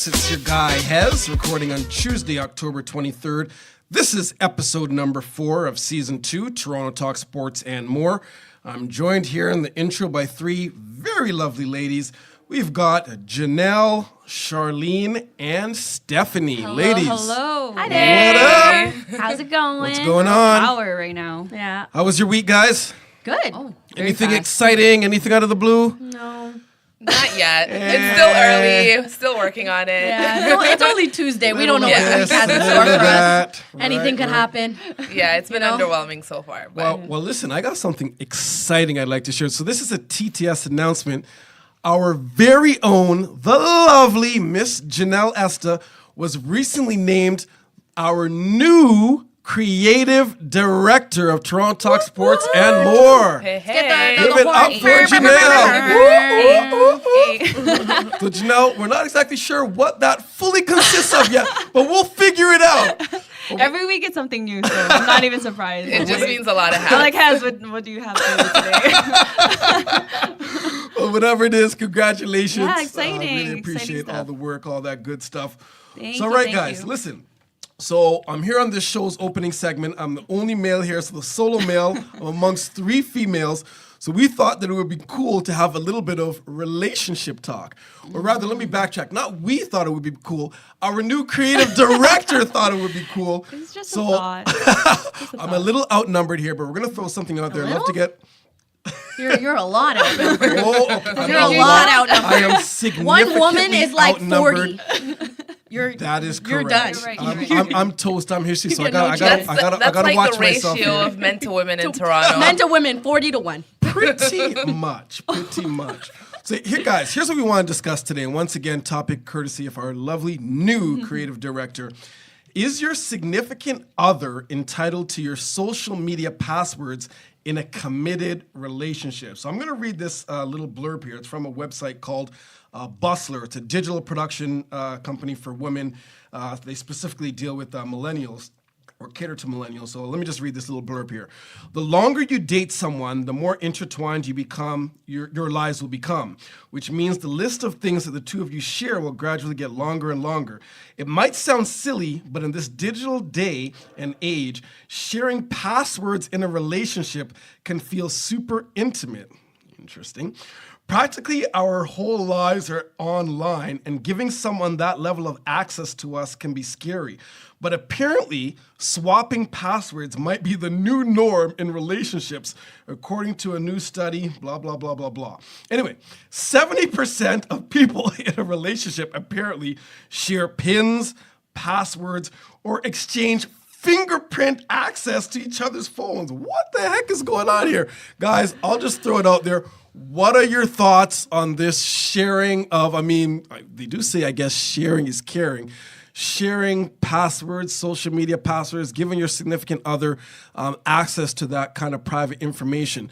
It's your guy, Hez, recording on Tuesday, October 23rd. This is episode number 4 of Season 2, Toronto Talk Sports and More. I'm joined here in the intro by 3 very lovely ladies. We've got Janelle, Sharleene, and Steffaney. Ladies. Hello. Hi there. What up? How's it going? What's going on? Power right now. Yeah. How was your week, guys? Good. Oh, Anything exciting? Anything out of the blue? No. Not yet. It's still early. Still working on it. Yeah. No, it's only Tuesday. We don't know what the Yes, week has in a store little for of us. that. Anything could happen. Yeah, it's been underwhelming so far. But Well, listen, I got something exciting I'd like to share. So this is a TTS announcement. Our very own, the lovely Miss Janelle Estaa was recently named our new creative director of Toronto Talk Sports and More. hey, Give it up for Janelle. So Janelle, we're not exactly sure what that fully consists of yet, but we'll figure it out. Every week it's something new, so I'm not even surprised. It just means a lot of I'm like, hats. Hez, what do you have for me today? Well, whatever it is, congratulations. Yeah, exciting. Really Exciting appreciate all stuff. the work, all that good stuff. Thank So, you, right, thank guys, you. listen. So, I'm here on this show's opening segment. I'm the only male here, so the solo male amongst 3 females. So, we thought that it would be cool to have a little bit of relationship talk. Or rather, let me backtrack. Not we thought it would be cool. Our new creative director thought it would be cool. It's just so, a thought. I'm a little outnumbered here, but we're going to throw something out there. I'd love to get... You're a lot outnumbered. Oh, okay. You're a lot outnumbered. I am significantly One woman is like outnumbered. 40. That is You're correct. done. You're right. I'm toast. I'm here. So I get no gotta That's like watch the myself ratio here. of men to women in Toronto. Men to women, 40-1. Pretty much. So here, guys, here's what we want to discuss today. And once again, topic courtesy of our lovely new creative director. Is your significant other entitled to your social media passwords in a committed relationship? So I'm going to read this little blurb here. It's from a website called Bustler. It's a digital production company for women. They specifically deal with millennials or cater to millennials. So let me just read this little blurb here. The longer you date someone, the more intertwined you become, your lives will become, which means the list of things that the two of you share will gradually get longer and longer. It might sound silly, but in this digital day and age, sharing passwords in a relationship can feel super intimate. Interesting. Practically our whole lives are online, and giving someone that level of access to us can be scary. But apparently, swapping passwords might be the new norm in relationships, according to a new study, blah, blah, blah, blah, blah. Anyway, 70% of people in a relationship apparently share pins, passwords, or exchange fingerprint access to each other's phones. What the heck is going on here? Guys, I'll just throw it out there. What are your thoughts on this sharing of, they do say, I guess, sharing is caring. Sharing passwords, social media passwords, giving your significant other access to that kind of private information.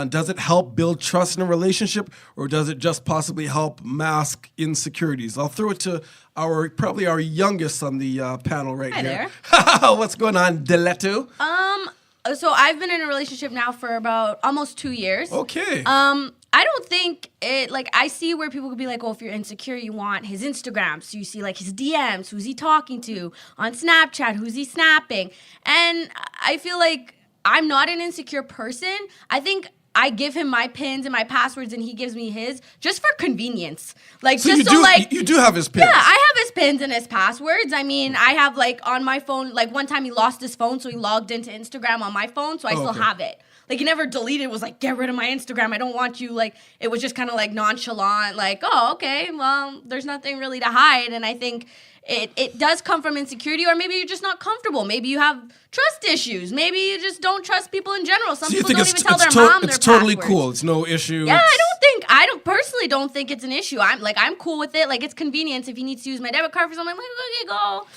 Does it help build trust in a relationship, or does it just possibly help mask insecurities? I'll throw it to probably our youngest on the panel right here. There. What's going on, Diletto? So I've been in a relationship now for about almost 2 years. Okay. I don't think it, I see where people could be like, oh, if you're insecure, you want his Instagram. So you see, his DMs, who's he talking to? On Snapchat, who's he snapping? And I feel like I'm not an insecure person. I think I give him my pins and my passwords, and he gives me his just for convenience. You do have his pins. Yeah, I have his pins and his passwords. I have, on my phone, one time he lost his phone, so he logged into Instagram on my phone, so I still have it. He never deleted it, was get rid of my Instagram. I don't want you, it was just kind of nonchalant, oh, okay, well, there's nothing really to hide. And I think it does come from insecurity, or maybe you're just not comfortable. Maybe you have trust issues. Maybe you just don't trust people in general. Some people don't even tell their mom their It's totally passwords. cool. It's no issue. Yeah, I personally don't think it's an issue. I'm cool with it. It's convenience. If he needs to use my debit card for something, I'm okay, go.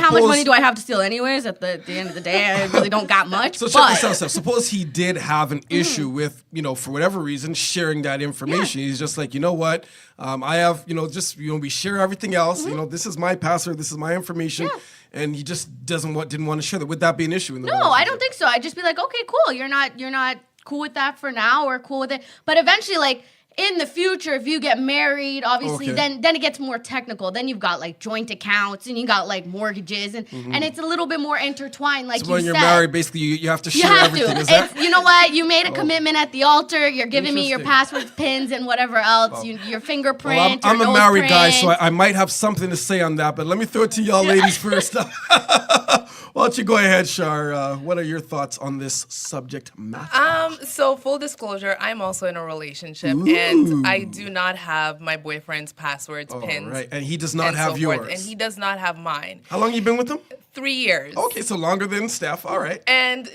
How much money do I have to steal anyways? At the end of the day, I really don't got much. So check this out. Suppose he did have an issue with, for whatever reason, sharing that information. He's just like, you know what? I have, we share everything else. This is my password. This is my information. Yeah. And he just didn't want to share that. Would that be an issue in the relationship? No, I don't think so. I'd just be like, okay, cool. You're not cool with that for now, or cool with it. But eventually, in the future, if you get married, obviously, Okay. then it gets more technical. Then you've got like joint accounts and you got like mortgages and it's a little bit more intertwined, like So you when you're said. married, basically, you have to You share have everything. to. Is that? You know what? You made a commitment at the altar. You're giving me your Interesting. passwords, pins, and whatever else. Your fingerprint. Well, I'm your a married nose guy, so print. I might have something to say on that, but let me throw it to y'all ladies first. Why don't you go ahead, Shar? What are your thoughts on this subject matter? So full disclosure, I'm also in a relationship, and I do not have my boyfriend's passwords, pins, Right, and he does not and have so yours. forth, and he does not have mine. How long you been with him? 3 years. Okay, so longer than Steph. All right. And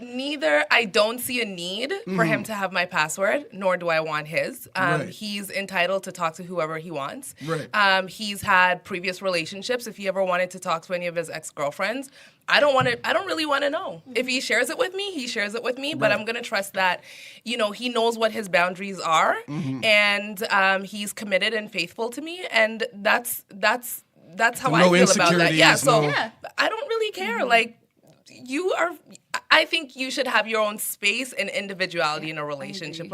I don't see a need for him to have my password, nor do I want his. Right. He's entitled to talk to whoever he wants. Right. He's had previous relationships. If he ever wanted to talk to any of his ex-girlfriends, I don't really want to know. If he shares it with me, he shares it with me, but I'm going to trust that, he knows what his boundaries are, and he's committed and faithful to me, and that's how No I feel about that. insecurities, Yeah, so no- I don't really care. Like, I think you should have your own space and individuality in a relationship.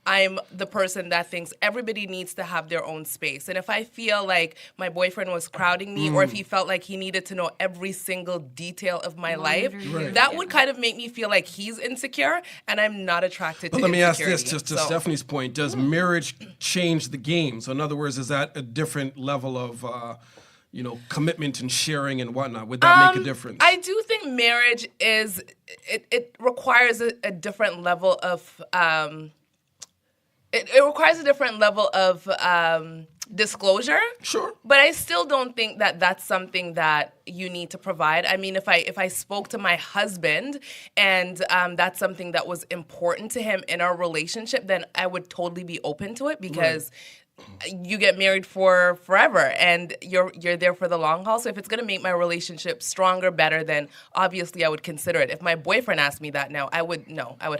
I'm the person that thinks everybody needs to have their own space. And if I feel like my boyfriend was crowding me, or if he felt like he needed to know every single detail of my life, that would kind of make me feel like he's insecure, and I'm not attracted to But let me ask this, insecurity. just to So- Stephanie's point, does marriage change the game? So in other words, is that a different level of, commitment and sharing and whatnot? Would that make a difference? I do think marriage it requires a different level of it requires a different level of disclosure. Sure. But I still don't think that that's something that you need to provide. I mean, if I spoke to my husband and that's something that was important to him in our relationship, then I would totally be open to it because you get married for forever and you're there for the long haul. So if it's going to make my relationship stronger, better, then obviously I would consider it. If my boyfriend asked me that now, I would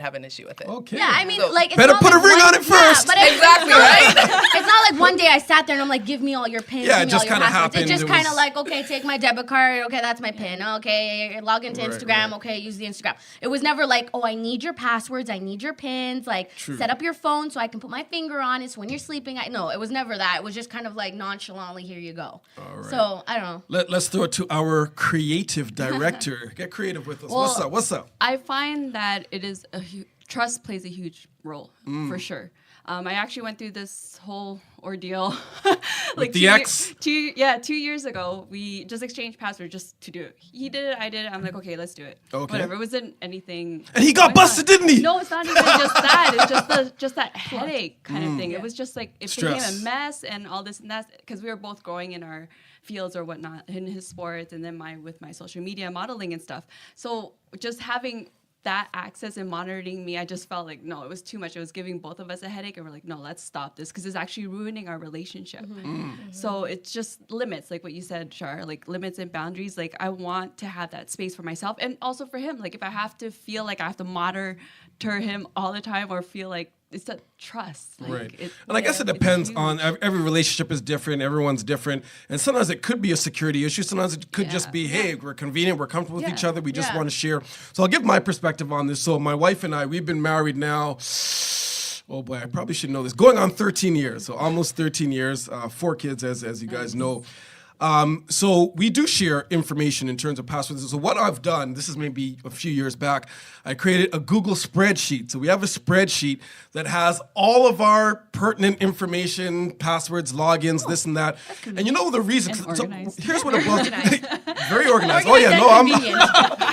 have an issue with it. Okay. Yeah, I mean, So- like, it's Better not put like a ring one- on it first. Yeah, but it's Exactly, not right? It's not like one day I sat there and I'm like, give me all your pins. Yeah, give it me just all your kinda passwords. happened. It's just It kind of was- like, okay, take my debit card. Okay, that's my pin. Okay, log into Right, Instagram. right. Okay, use the Instagram. It was never like, oh, I need your passwords. I need your pins. Like, set up your phone so I can put my finger on it. So when you're sleeping, no, it was never that. It was just kind of like nonchalantly, here you go. All right. So I don't know. Let's throw it to our creative director. Get creative with us. Well, What's up? I find that it is trust plays a huge role for sure. I actually went through this whole ordeal With the 2 ex? 2 years ago. We just exchanged passwords just to do it. He did it, I did it. I'm like, okay, let's do it. Okay. Whatever. It wasn't anything. And he got going on. busted, didn't he? No, it's not even just that. It's just that headache kind of thing. It was just like it Stress. became a mess and all this and that because we were both growing in our fields or whatnot in his sports and then with my social media modeling and stuff. So just having that access and monitoring me, I just felt like, no, it was too much. It was giving both of us a headache. And we're like, no, let's stop this because it's actually ruining our relationship. So it's just limits, like what you said, Shar, like limits and boundaries. Like I want to have that space for myself and also for him. Like if I have to feel like I have to monitor him all the time or feel like it's that trust. Like Right. And I guess it depends on every relationship is different. Everyone's different. And sometimes it could be a security issue. Sometimes it could just be, hey, we're convenient. We're comfortable with each other. We just want to share. So I'll give my perspective on this. So my wife and I, we've been married now. Oh boy, I probably should know this. Going on 13 years. So almost 13 years, 4 kids, as you guys know. So we do share information in terms of passwords. So what I've done, this is maybe a few years back, I created a Google spreadsheet. So we have a spreadsheet that has all of our pertinent information, passwords, logins, this and that. And you know the reason. And So organized. here's what it was. Very organized. Organized Oh yeah, and no, convenient.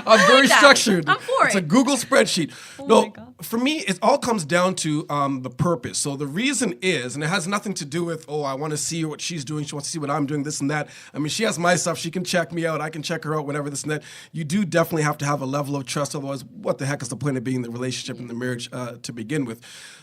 I'm very that. structured. I'm for It's a it. Google spreadsheet. my No, God. for me, it all comes down to the purpose. So the reason is, and it has nothing to do with, I want to see what she's doing. She wants to see what I'm doing, this and that. I mean, she has my stuff. She can check me out. I can check her out, whatever, this and that. You do definitely have to have a level of trust. Otherwise, what the heck is the point of being in the relationship and the marriage to begin with?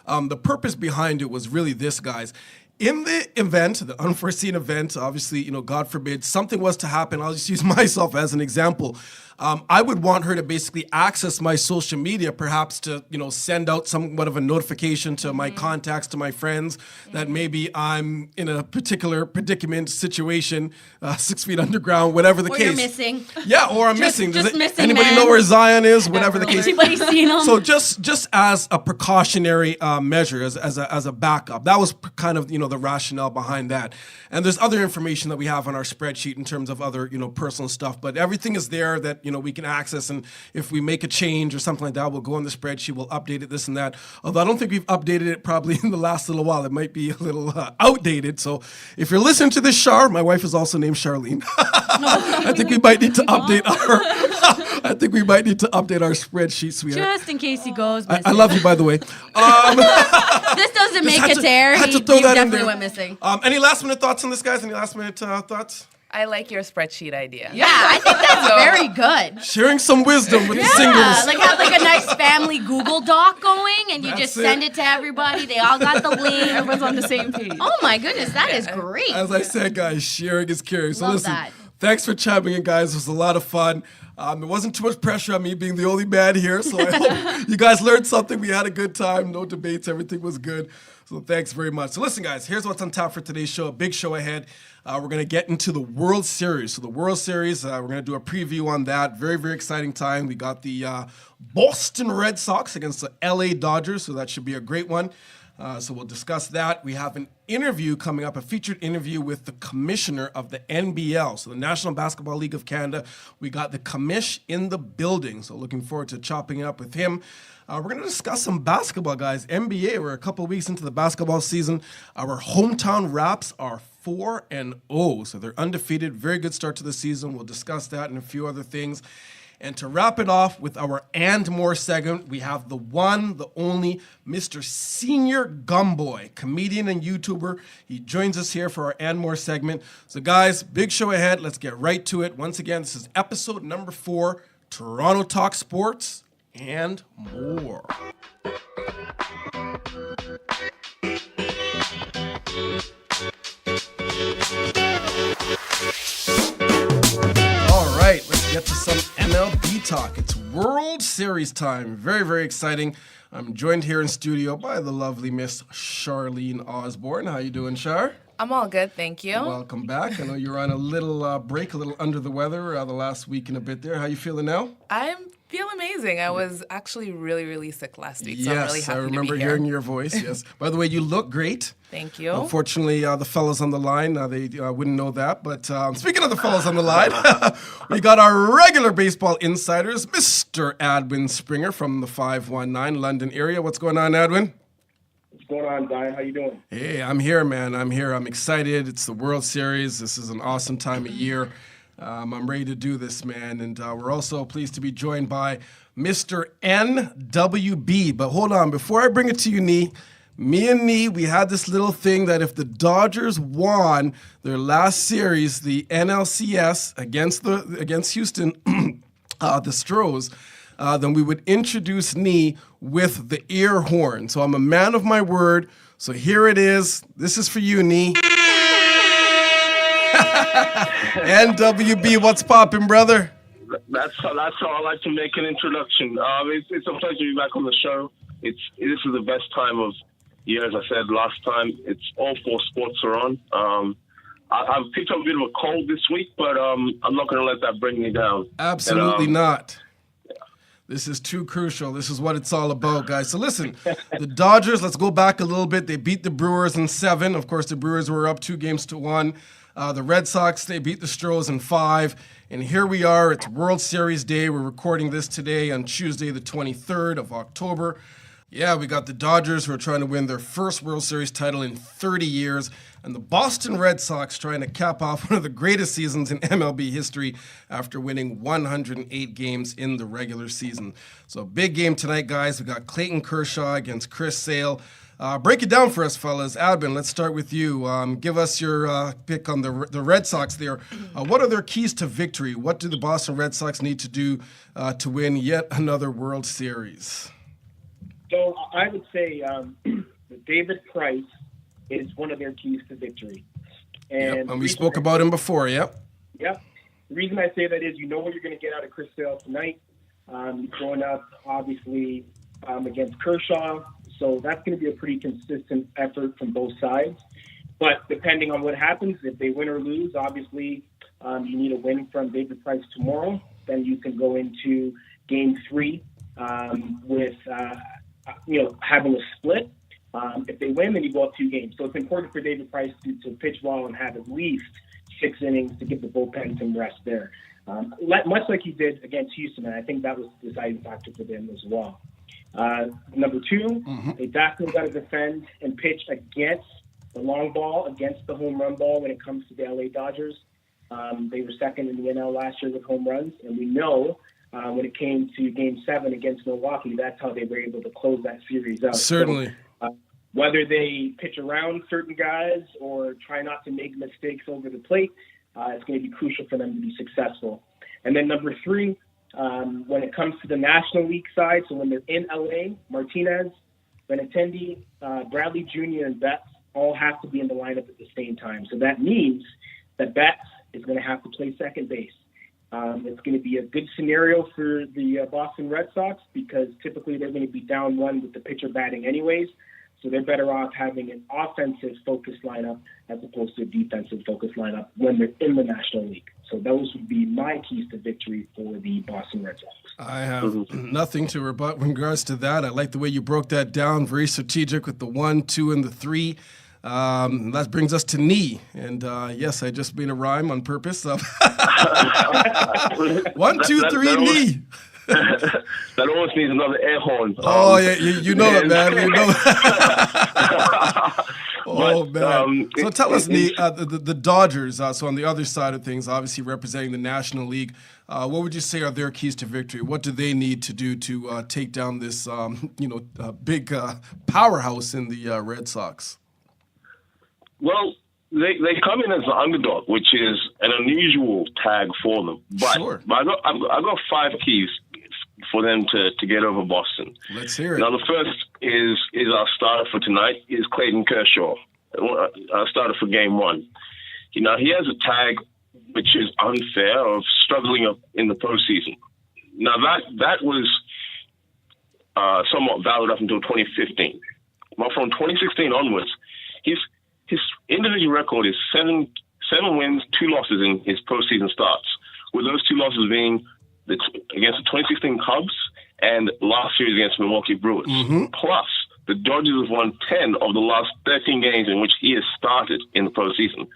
The purpose behind it was really this, guys. In the event, the unforeseen event, obviously, God forbid, something was to happen. I'll just use myself as an example. I would want her to basically access my social media, perhaps to, send out somewhat of a notification to my contacts, to my friends, that maybe I'm in a particular predicament situation, 6 feet underground, whatever the Or case. you're missing. Yeah, or I'm missing. just missing, anybody man. know where Zion is? Whatever the case. Anybody seen him? So just as a precautionary measure, as a backup, that was kind of the rationale behind that. And there's other information that we have on our spreadsheet in terms of other personal stuff, but everything is there that we can access. And if we make a change or something like that, we'll go on the spreadsheet, we'll update it, this and that. Although I don't think we've updated it probably in the last little while. It might be a little outdated. So if you're listening to this, Char, my wife is also named Sharleene. I think we might need to update our spreadsheet, sweetheart. Just in case he goes missing. I love you, by the way. This doesn't make a tear. Had to He throw that in definitely there. went missing. Any last minute thoughts on this, guys? Any last minute thoughts? I like your spreadsheet idea. Yeah, I think that's very good. Sharing some wisdom with the singles. Yeah, like have a nice family Google Doc going, and you That's just it. send it to everybody. They all got the link. Everyone's on the same page. Oh my goodness, that is great. As I said, guys, sharing is caring. So Love listen, that. thanks for chiming in, guys. It was a lot of fun. It wasn't too much pressure on me being the only man here, so I hope you guys learned something. We had a good time. No debates. Everything was good. So thanks very much. So listen, guys, here's what's on tap for today's show. A big show ahead. We're going to get into the World Series. So the World Series, we're going to do a preview on that. Very, very exciting time. We got the Boston Red Sox against the LA Dodgers, so that should be a great one. So we'll discuss that. We have an interview coming up, a featured interview with the commissioner of the NBL, so the National Basketball League of Canada. We got the commish in the building, so looking forward to chopping it up with him. We're going to discuss some basketball, guys. NBA, we're a couple of weeks into the basketball season. Our hometown Raps are 4-0, so they're undefeated. Very good start to the season. We'll discuss that and a few other things. And to wrap it off with our And More segment, we have the one, the only, Mr. Senior GumBoy, comedian and YouTuber. He joins us here for our And More segment. So guys, big show ahead. Let's get right to it. Once again, this is episode number 4, Toronto Talk Sports and More. All right, let's get to some MLB talk. It's World Series time. Very, very exciting. I'm joined here in studio by the lovely Miss Sharleene Osbourne. How you doing, Shar? I'm all good, thank you. Welcome back. I know you're on a little break, a little under the weather the last week and a bit there. How you feeling now? I feel amazing. I was actually really, really sick last week, so I'm really Yes, happy I remember to be here. hearing your voice. Yes. By the way, you look great. Thank you. Unfortunately, the fellas on the line, they wouldn't know that. But speaking of the fellas on the line, we got our regular baseball insiders, Mr. Adwin Springer from the 519 London area. What's going on, Adwin? What's going on, Diane? How you doing? Hey, I'm here, man. I'm here. I'm excited. It's the World Series. This is an awesome time of year. I'm ready to do this, man. And we're also pleased to be joined by Mr. NWB. But hold on. Before I bring it to you, Nii, me and Nii, we had this little thing that if the Dodgers won their last series, the NLCS against Houston, the Stros, then we would introduce Nii with the ear horn. So I'm a man of my word. So here it is. This is for you, Nii. NWB, what's poppin', brother? That's how I like to make an introduction. It's a pleasure to be back on the show. This is the best time of year, as I said last time. It's all 4 sports are on. I've picked up a bit of a cold this week, but I'm not going to let that bring me down. Absolutely not. This is too crucial. This is what it's all about, guys. So listen, the Dodgers, let's go back a little bit. They beat the Brewers in 7. Of course, the Brewers were up 2-1. The Red Sox, they beat the Stros in 5. And here we are. It's World Series Day. We're recording this today on Tuesday, the 23rd of October. Yeah, we got the Dodgers who are trying to win their first World Series title in 30 years. And the Boston Red Sox trying to cap off one of the greatest seasons in MLB history after winning 108 games in the regular season. So big game tonight, guys. We got Clayton Kershaw against Chris Sale. Break it down for us, fellas. Adwin, let's start with you. Give us your pick on the Red Sox there. What are their keys to victory? What do the Boston Red Sox need to do to win yet another World Series? So I would say David Price is one of their keys to victory. And we spoke about him before, yep. Yep. The reason I say that is you know what you're going to get out of Chris Sale tonight. He's going up, obviously, against Kershaw. So that's going to be a pretty consistent effort from both sides. But depending on what happens, if they win or lose, obviously you need a win from David Price tomorrow. Then you can go into Game 3 with, having a split. If they win, then you go up 2 games. So it's important for David Price to pitch well and have at least 6 innings to give the bullpen some rest there. Much like he did against Houston, and I think that was the deciding factor for them as well. Number 2, they definitely got to defend and pitch against the long ball, against the home run ball when it comes to the LA Dodgers. They were second in the NL last year with home runs, and we know when it came to Game 7 against Milwaukee, that's how they were able to close that series out. Certainly. So, whether they pitch around certain guys or try not to make mistakes over the plate, it's going to be crucial for them to be successful. And then number 3, when it comes to the National League side, so when they're in LA, Martinez, Benintendi, Bradley Jr., and Betts all have to be in the lineup at the same time. So that means that Betts is going to have to play second base. It's going to be a good scenario for the Boston Red Sox because typically they're going to be down 1 with the pitcher batting anyways. So they're better off having an offensive-focused lineup as opposed to a defensive-focused lineup when they're in the National League. So those would be my keys to victory for the Boston Red Sox. I have nothing to rebut in regards to that. I like the way you broke that down, very strategic with the 1, 2, and the 3. That brings us to Nii. And yes, I just made a rhyme on purpose. 1, 2, 3, Nii. That almost needs another air horn. Oh, yeah, you know it, man. You know man. So tell us, Nii, the Dodgers, so on the other side of things, obviously representing the National League, what would you say are their keys to victory? What do they need to do to take down this, big powerhouse in the Red Sox? Well, they come in as the underdog, which is an unusual tag for them. But, Sure. but I've got 5 keys for them to get over Boston. Let's hear it. Now, the first is our starter for tonight is Clayton Kershaw, our starter for Game 1. Now, he has a tag which is unfair of struggling up in the postseason. Now, that was somewhat valid up until 2015. But from 2016 onwards, his individual record is 7 wins, 2 losses in his postseason starts, with those 2 losses being against the 2016 Cubs and last series against Milwaukee Brewers. Plus, the Dodgers have won 10 of the last 13 games in which he has started in the postseason.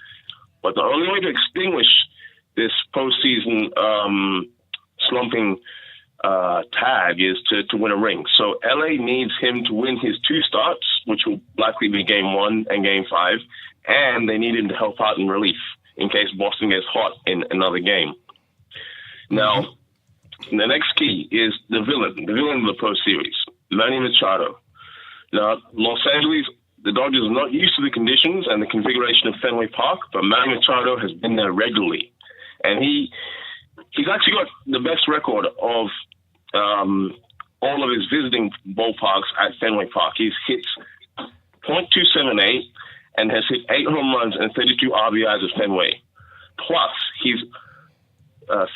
But the only way to extinguish this postseason slumping tag is to win a ring. So LA needs him to win his 2 starts, which will likely be Game 1 and Game 5, and they need him to help out in relief in case Boston gets hot in another game. Now, the next key is the villain of the post series, Manny Machado. Now, Los Angeles, the Dodgers are not used to the conditions and the configuration of Fenway Park, but Manny Machado has been there regularly. And he's actually got the best record of all of his visiting ballparks at Fenway Park. He's hit .278 and has hit 8 home runs and 32 RBIs at Fenway. Plus, he's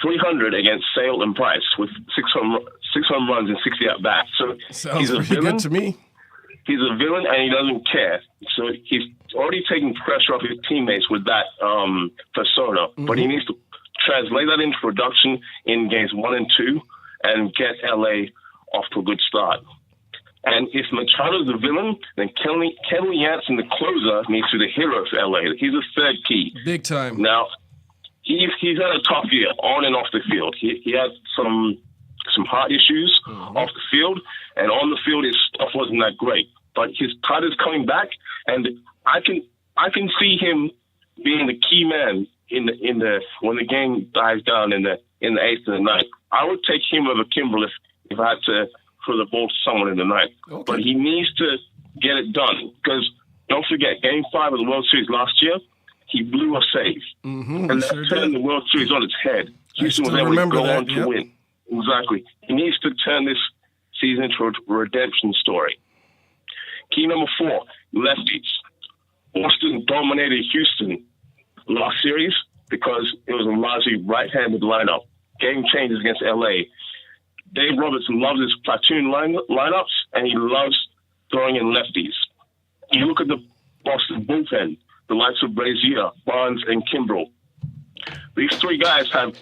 300 against Sale and Price with 6 home runs and 60 at-bats. So Sounds he's a pretty villain. good to me. He's a villain, and he doesn't care. So he's already taking pressure off his teammates with that persona, but he needs to translate that into production in games 1 and 2 and get LA off to a good start. And if Machado's the villain, then Kenley Jansen, the closer, needs to be the hero for LA. He's a third key. Big time. Now, he's had a tough year on and off the field. He had some heart issues off the field, and on the field his stuff wasn't that great. But his cut is coming back, and I can see him being the key man in the when the game dies down in the 8th and the 9th. I would take him over Kimbrel if I had to throw the ball to someone in the 9th. Okay. But he needs to get it done, because don't forget, Game 5 of the World Series last year, he blew a save. And that turned the World Series on its head. Houston was able to go on to win. Exactly. He needs to turn this season into a redemption story. Key number 4, lefties. Boston dominated Houston last series, because it was a largely right-handed lineup. Game changes against LA. Dave Robertson loves his platoon lineups, and he loves throwing in lefties. You look at the Boston bullpen, the likes of Brazier, Barnes, and Kimbrell. These three guys have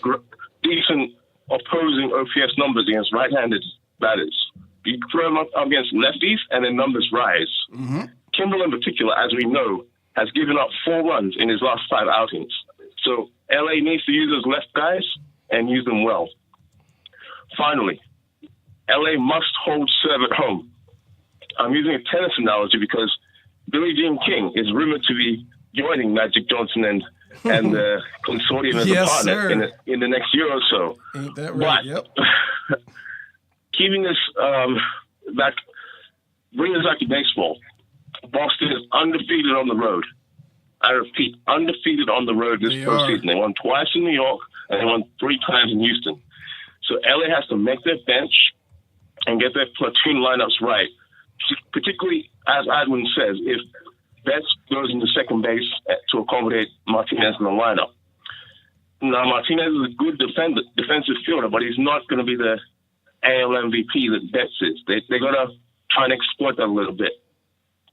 decent opposing OPS numbers against right-handed batters. You throw them up against lefties, and their numbers rise. Mm-hmm. Kimbrell, in particular, as we know, has given up 4 runs in his last 5 outings. So LA needs to use those left guys and use them well. Finally, LA must hold serve at home. I'm using a tennis analogy because Billie Jean King is rumored to be joining Magic Johnson and the consortium as a partner in the next year or so. Ain't that right? But yep. Keeping this back, bringing us back to baseball, Boston is undefeated on the road. I repeat, undefeated on the road this postseason. They won twice in New York, and they won 3 times in Houston. So LA has to make their bench and get their platoon lineups right, particularly, as Adwin says, if Betts goes into second base to accommodate Martinez in the lineup. Now, Martinez is a good defensive fielder, but he's not going to be the AL MVP that Betts is. They're going to try and exploit that a little bit.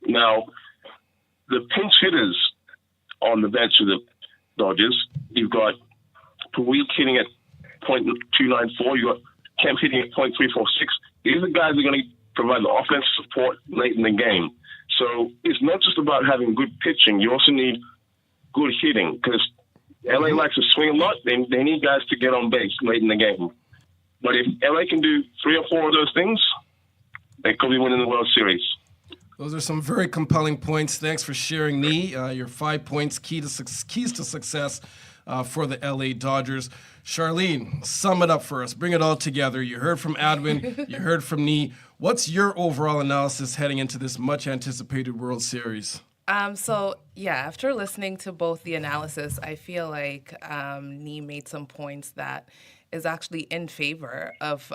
Now, the pinch hitters on the bench of the Dodgers, you've got Puig hitting at .294, you've got Kemp hitting at .346. These are the guys that are going to provide the offensive support late in the game. So it's not just about having good pitching. You also need good hitting because LA likes to swing a lot. They need guys to get on base late in the game. But if LA can do 3 or 4 of those things, they could be winning the World Series. Those are some very compelling points. Thanks for sharing, Nii. Your 5 points, keys to success for the LA Dodgers. Sharleene, sum it up for us. Bring it all together. You heard from Adwin. You heard from Nii. What's your overall analysis heading into this much-anticipated World Series? After listening to both the analysis, I feel like Nii made some points that is actually in favor of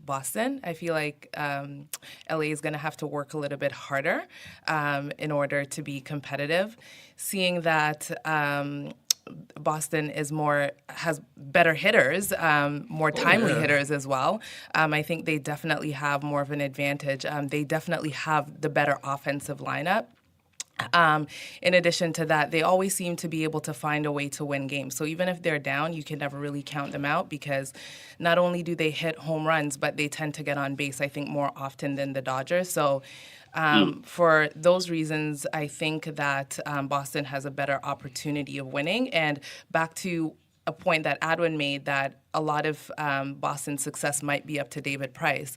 Boston. I feel like LA is going to have to work a little bit harder in order to be competitive. Seeing that Boston has better hitters, more timely hitters as well. I think they definitely have more of an advantage. They definitely have the better offensive lineup. In addition to that, they always seem to be able to find a way to win games. So even if they're down, you can never really count them out because not only do they hit home runs, but they tend to get on base, I think, more often than the Dodgers. So for those reasons, I think that Boston has a better opportunity of winning. And back to a point that Adwin made that a lot of Boston's success might be up to David Price.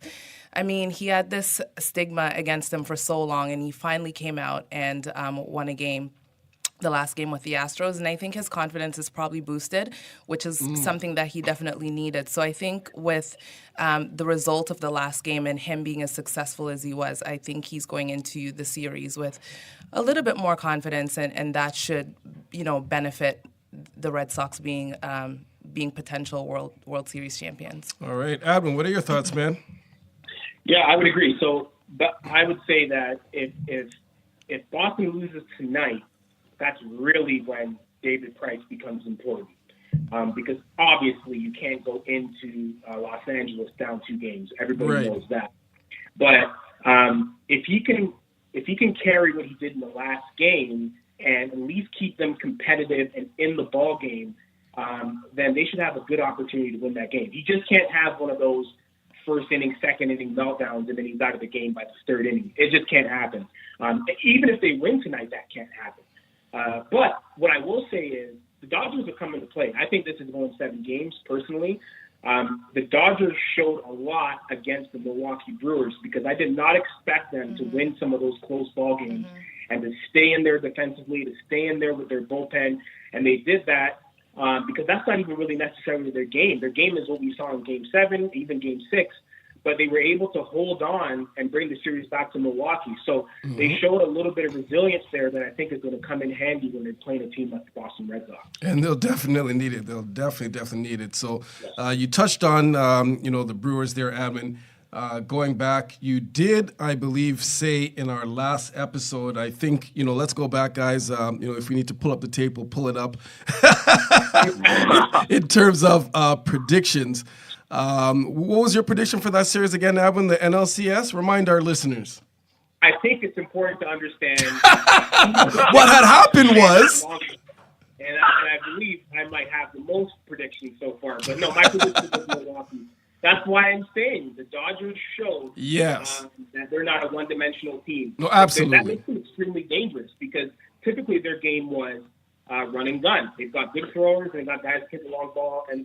I mean, he had this stigma against him for so long, and he finally came out and won a game, the last game with the Astros, and I think his confidence is probably boosted, which is something that he definitely needed. So I think with the result of the last game and him being as successful as he was, I think he's going into the series with a little bit more confidence, and that should, benefit the Red Sox being potential World Series champions. All right, Adwin, what are your thoughts, man? Yeah, I would agree. So, but I would say that if Boston loses tonight, that's really when David Price becomes important, because obviously you can't go into Los Angeles down 2 games. Everybody knows that. But if he can carry what he did in the last game and at least keep them competitive and in the ball game, then they should have a good opportunity to win that game. He just can't have one of those first inning, second inning meltdowns, and then he's out of the game by the 3rd inning. It just can't happen. Even if they win tonight, that can't happen. But what I will say is the Dodgers are coming to play. I think this is going 7 games, personally. The Dodgers showed a lot against the Milwaukee Brewers because I did not expect them to win some of those close ball games and to stay in there defensively, to stay in there with their bullpen. And they did that because that's not even really necessarily their game. Their game is what we saw in Game 7, even Game 6. But they were able to hold on and bring the series back to Milwaukee. So they showed a little bit of resilience there that I think is going to come in handy when they're playing a team like the Boston Red Sox. And they'll definitely need it. They'll definitely need it. So you touched on, the Brewers there, Adwin. Going back, you did, I believe, say in our last episode, I think, let's go back, guys. If we need to pull up the tape, we'll pull it up. in terms of predictions. What was your prediction for that series again, Adwin, the NLCS? Remind our listeners. I think it's important to understand What had happened was... And I believe I might have the most predictions so far. But no, my prediction was Milwaukee. That's why I'm saying the Dodgers showed that they're not a one-dimensional team. No, absolutely. That makes them extremely dangerous because typically their game was run and gun. They've got good throwers. They've got guys who hit the long ball and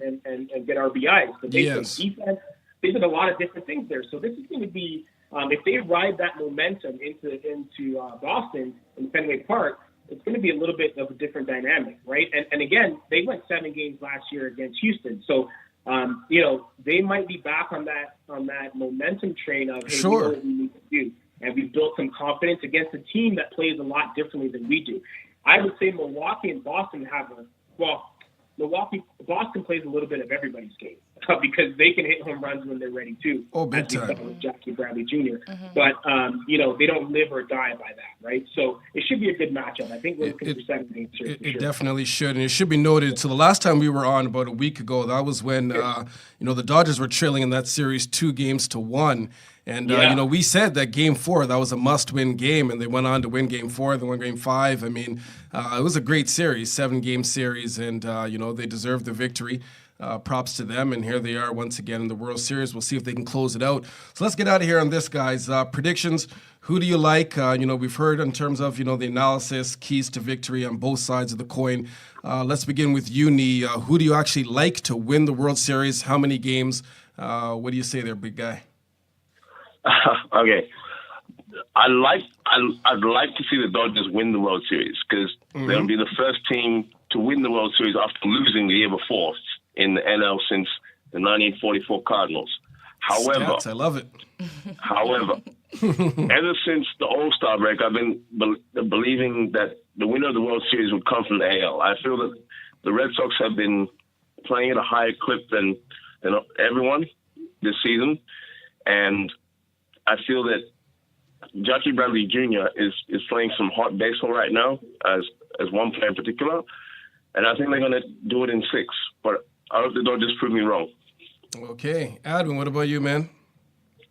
get RBIs. But they play defense. They did a lot of different things there. So this is going to be, if they ride that momentum into Boston in Fenway Park, it's going to be a little bit of a different dynamic, right? And again, they went 7 games last year against Houston. So, they might be back on that momentum train of, hey, we know what we need to do. And we've built some confidence against a team that plays a lot differently than we do. I would say Milwaukee and Boston Boston plays a little bit of everybody's game because they can hit home runs when they're ready too. Oh, big time. With Jackie Bradley Jr. But, they don't live or die by that, right? So it should be a good matchup. I think we're looking for 7 games here. It definitely should. And it should be noted, so the last time we were on about a week ago, that was when, the Dodgers were trailing in that series 2-1. And, we said that Game 4, that was a must-win game, and they went on to win Game 4, they won Game 5. I mean, it was a great series, 7-game series, and, they deserved the victory. Props to them, and here they are once again in the World Series. We'll see if they can close it out. So let's get out of here on this, guys. Predictions, who do you like? We've heard in terms of, the analysis, keys to victory on both sides of the coin. Let's begin with you, Nii. Who do you actually like to win the World Series? How many games? What do you say there, big guy? Okay. I'd like to see the Dodgers win the World Series because they'll be the first team to win the World Series after losing the year before in the NL since the 1944 Cardinals. However, Stats, I love it. However, ever since the All-Star break, I've been believing that the winner of the World Series would come from the AL. I feel that the Red Sox have been playing at a higher clip than everyone this season, and I feel that Jackie Bradley Jr. is playing some hot baseball right now as one player in particular, and I think they're going to do it in 6. But I hope the Dodgers prove me wrong. Okay. Adwin, what about you, man?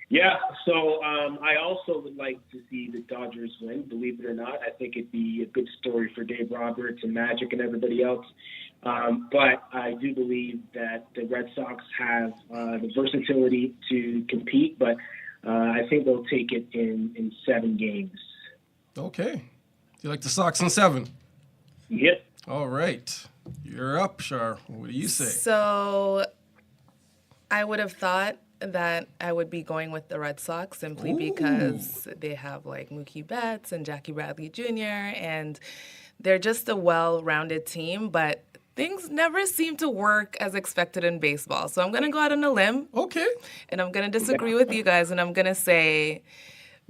Yeah, so I also would like to see the Dodgers win, believe it or not. I think it'd be a good story for Dave Roberts and Magic and everybody else. But I do believe that the Red Sox have the versatility to compete, but I think they'll take it in 7 games. Okay. You like the Sox in 7? Yep. All right. You're up, Shar. What do you say? So I would have thought that I would be going with the Red Sox simply because they have like Mookie Betts and Jackie Bradley Jr. and they're just a well-rounded team, but things never seem to work as expected in baseball. So I'm going to go out on a limb. Okay. And I'm going to disagree with you guys, and I'm going to say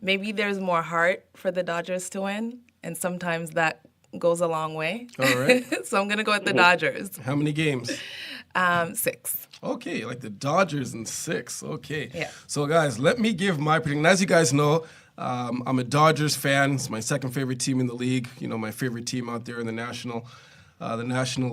maybe there's more heart for the Dodgers to win, and sometimes that goes a long way. All right. So I'm going to go with the Dodgers. How many games? 6. Okay, like the Dodgers in 6. Okay. Yeah. So, guys, let me give my prediction. As you guys know, I'm a Dodgers fan. It's my second favorite team in the league. My favorite team out there in the National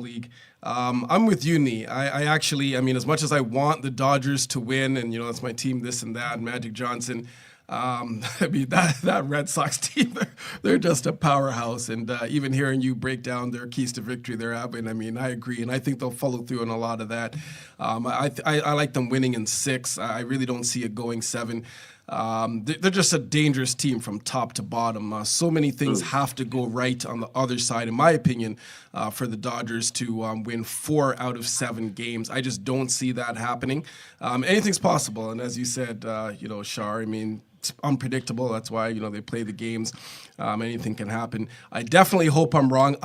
League. I'm with you, Nii. I actually, as much as I want the Dodgers to win, and it's my team, this and that, Magic Johnson. That Red Sox team, they're just a powerhouse. And even hearing you break down their keys to victory there, Adwin, I agree. And I think they'll follow through on a lot of that. I like them winning in 6. I really don't see it going 7. They're just a dangerous team from top to bottom. So many things have to go right on the other side, in my opinion, for the Dodgers to win 4 out of 7 games. I just don't see that happening. Anything's possible. And as you said, Shar, it's unpredictable. That's why, they play the games. Anything can happen. I definitely hope I'm wrong.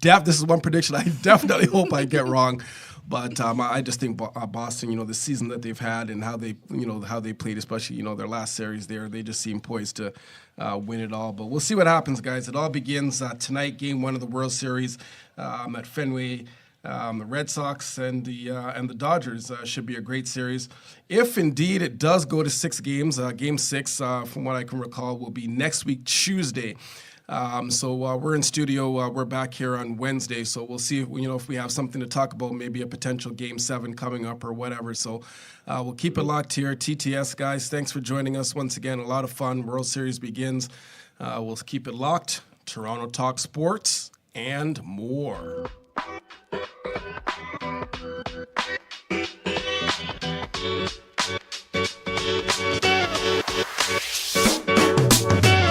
This is one prediction I definitely hope I get wrong. But I just think Boston, the season that they've had and how they played, especially, their last series there, they just seem poised to win it all. But we'll see what happens, guys. It all begins tonight, Game 1 of the World Series at Fenway. The Red Sox and the Dodgers should be a great series. If indeed it does go to 6 games, Game 6, from what I can recall, will be next week, Tuesday. So we're in studio. We're back here on Wednesday. So we'll see if we have something to talk about, maybe a potential Game 7 coming up or whatever. So we'll keep it locked here. TTS, guys, thanks for joining us once again. A lot of fun. World Series begins. We'll keep it locked. Toronto Talk Sports and more.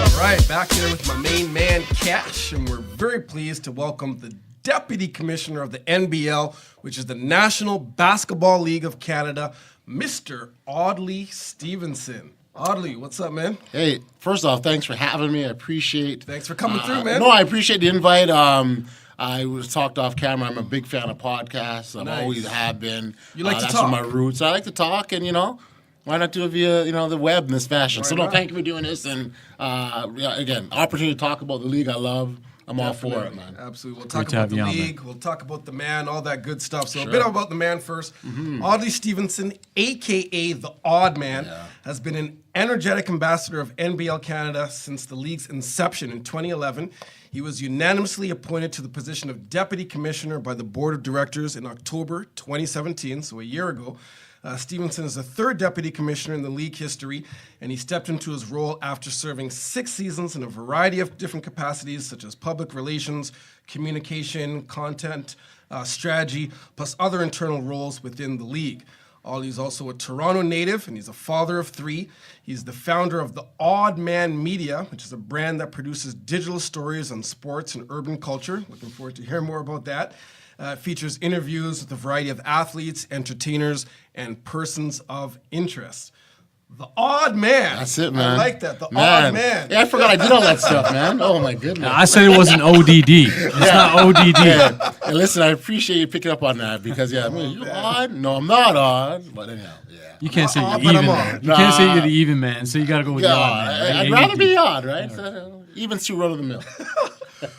All right, back here with my main man, Cash, and we're very pleased to welcome the Deputy Commissioner of the NBL, which is the National Basketball League of Canada, Mr. Audley Stephenson. Audley, what's up, man? Hey, first off, thanks for having me. I appreciate. Thanks for coming through, man. No, I appreciate the invite. I was talked off camera. I'm a big fan of podcasts. I've always have been. You like to that's talk. That's my roots. I like to talk, and why not do it via the web in this fashion? Right so no, on. thank you for doing this, and again, opportunity to talk about the league I love. I'm all for it, man. Absolutely. We'll talk Great to about have the you on, league. man. We'll talk about the man, all that good stuff. So a bit about the man first. Audley Stephenson, a.k.a. the Odd Man, has been an energetic ambassador of NBL Canada since the league's inception in 2011. He was unanimously appointed to the position of Deputy Commissioner by the Board of Directors in October 2017, so a year ago. Stephenson is the third Deputy Commissioner in the league history, and he stepped into his role after serving 6 seasons in a variety of different capacities, such as public relations, communication, content, strategy, plus other internal roles within the league. Audley's also a Toronto native, and he's a father of 3. He's the founder of the Odd Man Media, which is a brand that produces digital stories on sports and urban culture. Looking forward to hearing more about that. It features interviews with a variety of athletes, entertainers, and persons of interest. The Odd Man. That's it, man. I like that. The Odd Man. Yeah, I forgot I did all that stuff, man. Oh my goodness. I said it was an ODD. It's not ODD. Yeah. And listen, I appreciate you picking up on that because you odd? No, I'm not odd. But anyhow, yeah. You can't say odd, you're but even, I'm man. odd. You can't say you're the even man, so you got to go with the odd man. Right? I'd rather be odd, right? Even's too run of the mill.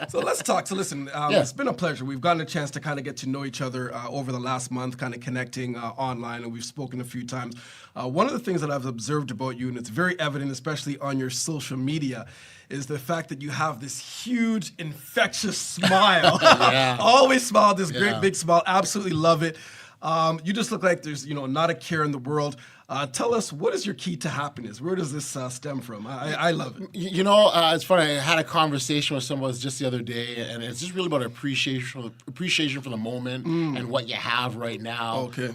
So let's talk. So listen, it's been a pleasure. We've gotten a chance to kind of get to know each other over the last month, kind of connecting online, and we've spoken a few times. One of the things that I've observed about you, and it's very evident, especially on your social media, is the fact that you have this huge, infectious smile. Always smile, this great big smile. Absolutely love it. You just look like there's, not a care in the world. Tell us, what is your key to happiness? Where does this stem from? I love it. It's funny. I had a conversation with someone just the other day, and it's just really about appreciation for the moment and what you have right now. Okay.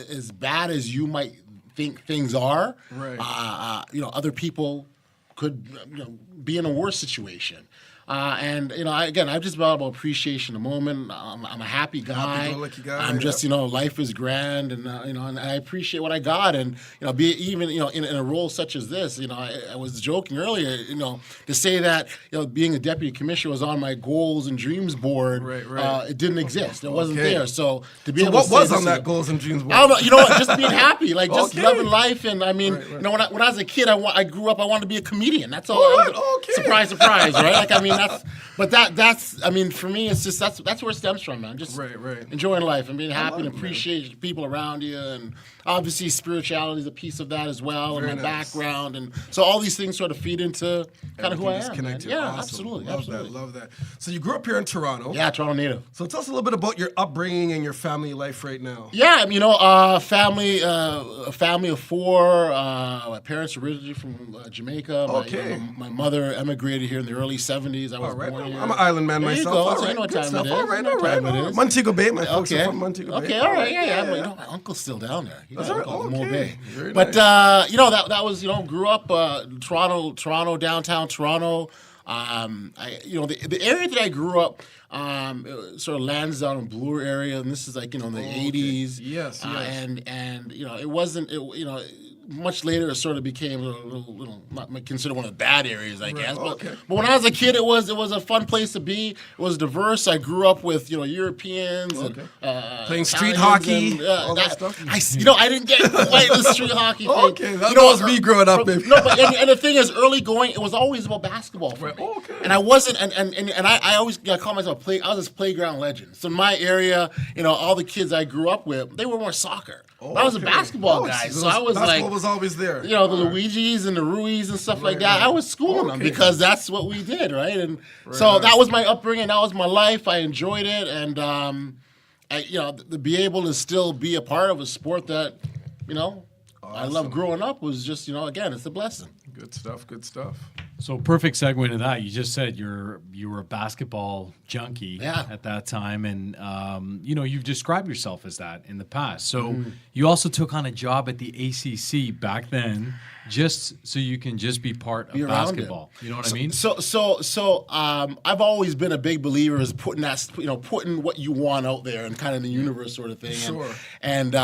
As bad as you might think things are, right. Other people could be in a worse situation. I've just about appreciation of the moment. I'm a happy guy. Happy-go-lucky guy. I'm just, life is grand, and and I appreciate what I got, and be even in a role such as this. I was joking earlier, to say that being a deputy commissioner was on my goals and dreams board. Right. It didn't exist. It wasn't there. So to be So able what to say was this on that goals and dreams board? I don't know. Just being happy, like just Okay. loving life, and when I was a kid, I grew up. I wanted to be a comedian. That's all. Okay. Surprise, surprise, right? That's for me, it's just that's where it stems from, man. Just Right. enjoying life and being happy and love it, appreciating the people around you, and obviously spirituality is a piece of that as well, Very and my nice. background, and so all these things sort of feed into kind of who I Everything is am. Man. connected. Yeah, Awesome. absolutely. Love that. So you grew up here in Toronto. Yeah, Toronto native. So tell us a little bit about your upbringing and your family life right now. Yeah, family of 4. My parents are originally from Jamaica. Okay. My mother emigrated here in the early 70s. I was All right. born here. I'm an island man There you myself. go. All So you right. know what Good time stuff. it is. All right. You know what time it is. Montego Bay. My folks are Okay. from Montego Bay. Okay, all right. Yeah. My uncle's still down there. He's That's all right. uncle in Moore Okay. Bay. Very But nice. that was grew up Toronto, downtown Toronto. The area that I grew up it sort of lands down in Bloor area, and this is like in the 80s. Yes. And it wasn't much later it sort of became a little not considered one of the bad areas, I guess. But when I was a kid, it was a fun place to be. It was diverse. I grew up with Europeans and Playing street Italians hockey, and, all that stuff. I didn't get quite the street hockey thing. Okay, that was me growing up, baby. No, but and the thing is, early going, it was always about basketball for me. Okay. And I wasn't, and I always call myself I was this playground legend. So in my area, all the kids I grew up with, they were more soccer. Oh, I was a okay. basketball guy, so I was basketball like, was always there. you know, the Luigis and the Ruiz and stuff like that. right. I was schooling them Okay. because that's what we did, right? And so that was my upbringing. That was my life. I enjoyed it, and you know, to be able to still be a part of a sport that, you know, I love growing up was just, you know, again, it's a blessing. Good stuff. Good stuff. So perfect segue into that. You just said you were a basketball junkie at that time, and you know, you've described yourself as that in the past. So you also took on a job at the ACC back then, just so you can just be part of basketball. You know what I mean? So I've always been a big believer is putting that, you know, putting what you want out there and kind of the universe sort of thing. Sure. And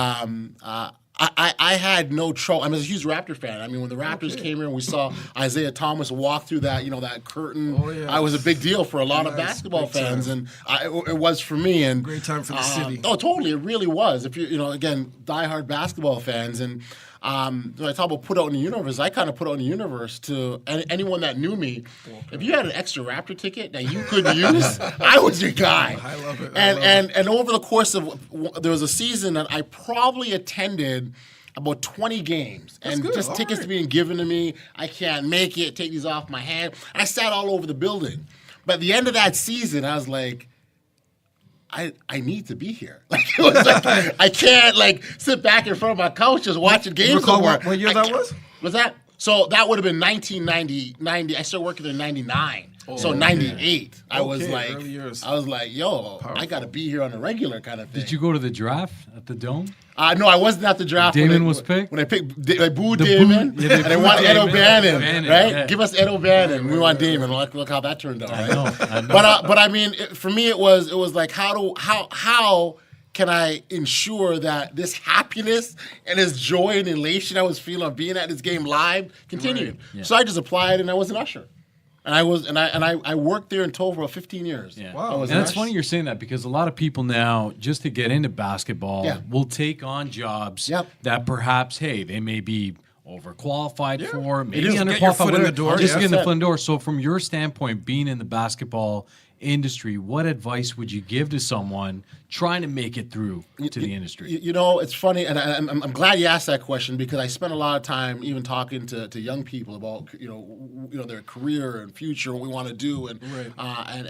I had no trouble. I'm a huge Raptor fan. I mean, when the Raptors came here and we saw Isaiah Thomas walk through that, you know, that curtain, I was a big deal for a lot of basketball fans, and it was for me. And great time for the city. Oh, totally, it really was. If you know, again, diehard basketball fans, and when I talk about put out in the universe, I kind of put out in the universe to anyone that knew me. If you had an extra Raptor ticket that you couldn't use, I was your guy. I love it. And over the course of, there was a season that I probably attended about 20 games. That's and good. just All tickets right. being given to me. I can't make it. Take these off my hand. I sat all over the building. But at the end of that season, I was like, I need to be here. Like, it was like, I can't like sit back in front of my couch just watching games. recall somewhere. what year that was? Was that? So that would have been 1990. I started working in 99. So 98. I was Okay, like, early years. I was like, yo, I got to be here on a regular kind of thing. Did you go to the draft at the Dome? No, I wasn't at the draft. Damon was picked? When I picked, they booed The Damon, boo- yeah, they and they booed want Ed Damon. O'Bannon, O'Bannon, right? yeah. Give us Ed O'Bannon. We want Damon. Look how that turned out, right? I know. But I mean, for me, it was like, how can I ensure that this happiness and this joy and elation I was feeling of being at this game live continued? Right. Yeah. So I just applied, and I was an usher. And I worked there in total for about 15 years. Yeah. Wow. I was And an it's usher. funny you're saying that because a lot of people now, just to get into basketball, Yeah. will take on jobs Yep. that perhaps, hey, they may be overqualified for, is. maybe Get your underqualified, foot in the whatever, door, just to yeah. get in the foot in the door. So from your standpoint, being in the basketball industry, what advice would you give to someone trying to make it through to the industry? You know, it's funny, and I'm glad you asked that question because I spent a lot of time even talking to young people about you know their career and future, what we want to do, and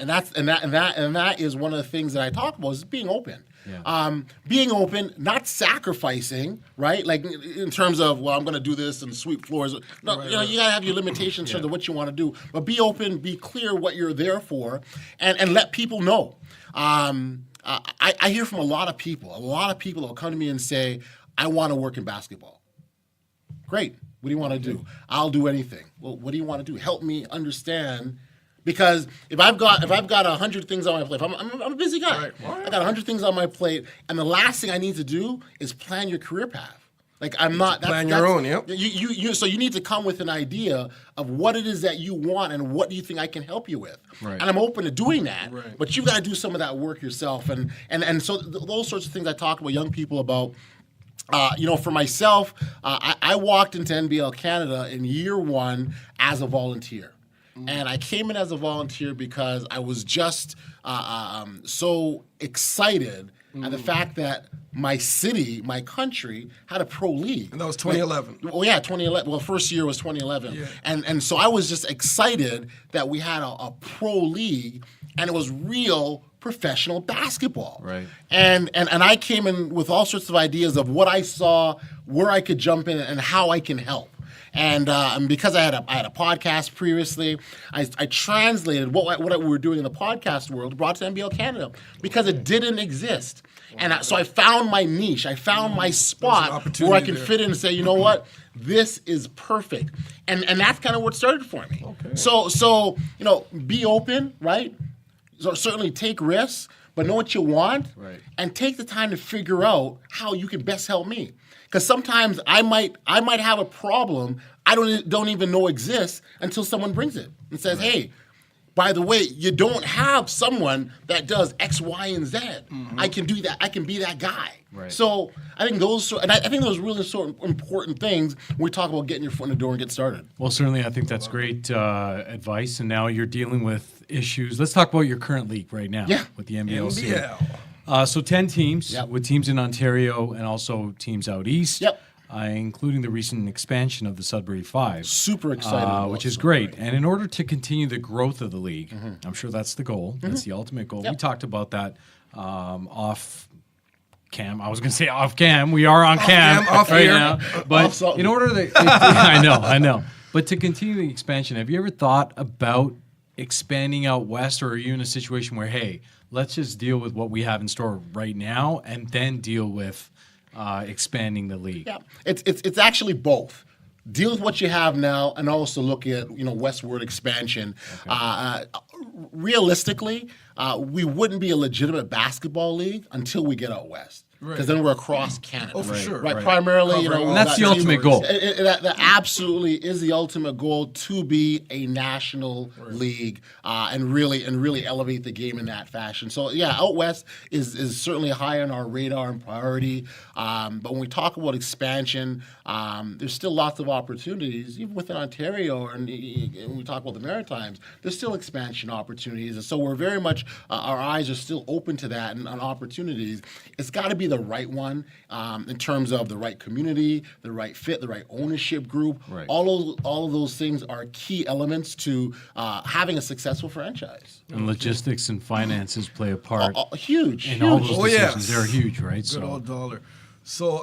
that is one of the things that I talk about is being open. Yeah. Being open, not sacrificing, right? Like in terms of, well, I'm going to do this and sweep floors. No, you know, you got to have your limitations in terms of what you want to do. But be open, be clear what you're there for, and let people know. I hear from a lot of people that will come to me and say, I want to work in basketball. Great. What do you want to do? I'll do anything. Well, what do you want to do? Help me understand. Because if I've got 100 things on my plate, I'm a busy guy. Right. I got 100 things on my plate, and the last thing I need to do is plan your career path. Like I'm not Plan your own, yep. So you need to come with an idea of what it is that you want and what do you think I can help you with. Right. And I'm open to doing that. Right. But you've got to do some of that work yourself. And so those sorts of things I talk about young people about. You know, for myself, I walked into NBL Canada in year one as a volunteer. And I came in as a volunteer because I was just so excited at the fact that my city, my country, had a pro league. And that was 2011. Well, yeah, 2011. Well, first year was 2011. Yeah. And so I was just excited that we had a pro league, and it was real professional basketball. Right. And I came in with all sorts of ideas of what I saw, where I could jump in, and how I can help. And because I had a podcast previously, I translated what we were doing in the podcast world, brought to NBL Canada because it didn't exist. And so I found my niche. I found my spot where I can fit in and say, you know what, this is perfect. And that's kind of what started for me. Okay. So you know, be open, right? So certainly take risks, but know what you want, Right. and take the time to figure out how you can best help me. Because sometimes I might have a problem I don't even know exists until someone brings it and says, "Hey, by the way, you don't have someone that does X, Y, and Z. I can do that. I can be that guy." Right. So I think I think those really sort of important things when we talk about getting your foot in the door and get started. Well, certainly, I think that's great advice. And now you're dealing with issues. Let's talk about your current league right now Yeah. with the NBLC. NBL. So 10 teams with teams in Ontario and also teams out east. Yep. Including the recent expansion of the Sudbury Five. Super excited. Which is great. And in order to continue the growth of the league, I'm sure that's the goal. That's the ultimate goal. Yep. We talked about that off cam. I was going to say off cam. We are on cam off right here. now. But in order to... I know. But to continue the expansion, have you ever thought about expanding out west, or are you in a situation where, hey, let's just deal with what we have in store right now and then deal with expanding the league? Yeah, it's actually both. Deal with what you have now, and also look at westward expansion. Okay. Realistically, we wouldn't be a legitimate basketball league until we get out west. Because then we're across Canada. Oh, for sure. Right. Primarily, and that's the ultimate goal. That absolutely is the ultimate goal, to be a national league and really elevate the game in that fashion. So yeah, out west is certainly high on our radar and priority. But when we talk about expansion, there's still lots of opportunities, even within Ontario, and when we talk about the Maritimes, there's still expansion opportunities. And so we're very much, our eyes are still open to that and on opportunities. It's got to be the right one in terms of the right community, the right fit, the right ownership group. Right. All of those things are key elements to having a successful franchise. And logistics and finances play a part. Huge. In all those decisions. They're huge, right? Good old dollar. So,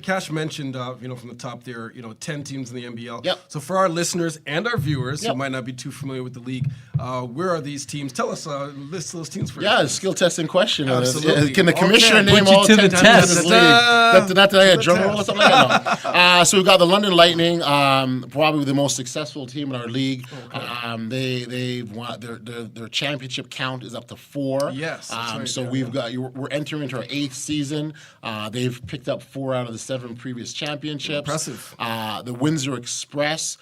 Cash mentioned, from the top there, 10 teams in the NBL. Yep. So, for our listeners and our viewers who might not be too familiar with the league, where are these teams? Tell us, list those teams for us. Yeah, skill testing question. Absolutely. Can the commissioner name Put you all to 10 the teams test. in this league? Not that I had a drum roll or something like that. No. So we've got the London Lightning, probably the most successful team in our league. Okay. They've won, their championship count is up to 4. Yes. That's right. So we're entering into our 8th season. They've picked up 4 out of the 7 previous championships. Impressive. The Windsor Express,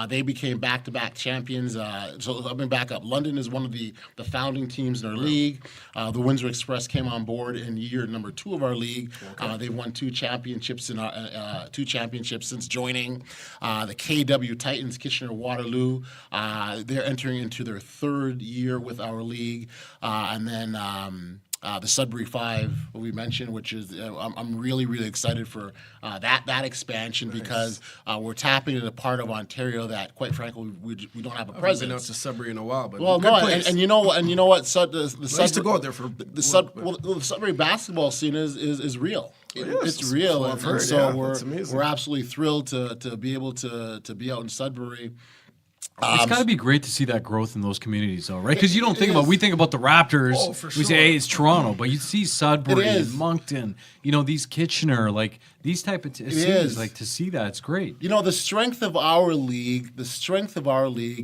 they became back-to-back champions. So let me back up. London is one of the founding teams in our league. The Windsor Express came on board in year number 2 of our league. Okay. They've won 2 championships since joining. The KW Titans, Kitchener-Waterloo, they're entering into their 3rd year with our league. And then the Sudbury Five, what we mentioned, which is I'm really excited for that expansion because we're tapping into a part of Ontario that, quite frankly, we don't have a presence. I've been out to Sudbury in a while, but and you know what? The I used to go out there for the Sudbury basketball scene is real. It's real, I've heard, so we're absolutely thrilled to be able to be out in Sudbury. It's got to be great to see that growth in those communities, though, right? Because you don't think about, we think about the Raptors. Oh, for sure. We say, hey, it's Toronto, but you see Sudbury and Moncton, these Kitchener, like these type of cities, like to see that, it's great. The strength of our league,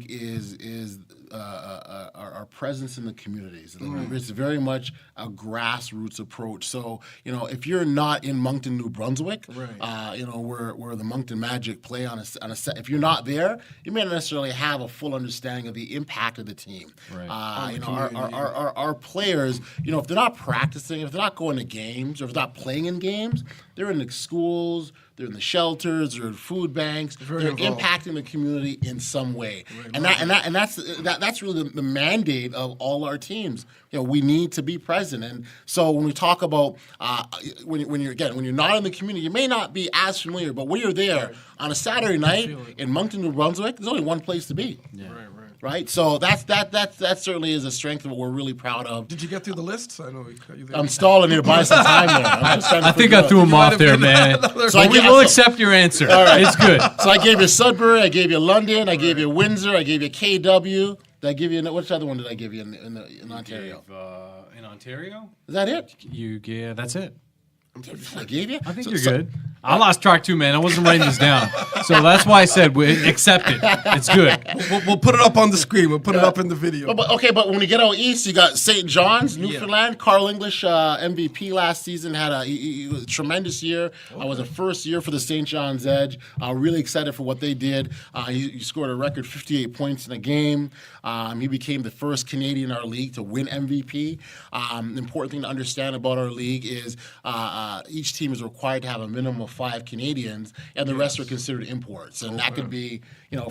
is our presence in the communities. It's very much a grassroots approach. So, if you're not in Moncton, New Brunswick, where the Moncton Magic play on a set, if you're not there, you may not necessarily have a full understanding of the impact of the team. Right. Our players, if they're not practicing, if they're not going to games, or if they're not playing in games, they're in the schools, they're in the shelters, they're in food banks. They're impacting the community in some way, and that's really the mandate of all our teams. We need to be present, and so when we talk about when you're not in the community, you may not be as familiar, but when you're there on a Saturday night in Moncton, New Brunswick, there's only one place to be. Yeah. Right, so that certainly is a strength of what we're really proud of. Did you get through the list? I know we cut you there. I'm stalling here to buy some time there. I think I threw him off there, man. So we will accept your answer. All right. It's good. So I gave you Sudbury, I gave you London, I gave you Windsor, I gave you KW. Did I give you which other one did I give you in Ontario? In Ontario? Is that it? That's it. I gave you? I think you're good. I lost track too, man. I wasn't writing this down. So that's why I said we accept it. It's good. We'll put it up on the screen. We'll put it up in the video. But when you get out east, you got St. John's, Newfoundland. Yeah. Carl English, MVP last season, had a tremendous year. It was a first year for the St. John's Edge. Really excited for what they did. He scored a record 58 points in a game. He became the first Canadian in our league to win MVP. The important thing to understand about our league is each team is required to have a minimum of 5 Canadians, and the rest are considered imports, and that could be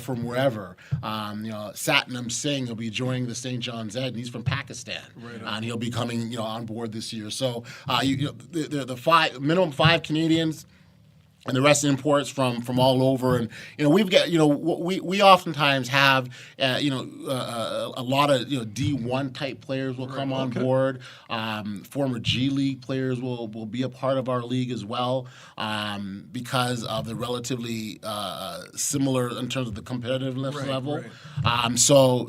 from wherever. Satnam Singh will be joining the St. John's Ed, and he's from Pakistan, and he'll be coming on board this year. So the minimum 5 Canadians. And the rest imports from all over, and we've got we oftentimes have a lot of D1 type players will come on board. Former G League players will be a part of our league as well, because of the relatively similar in terms of the competitiveness level. So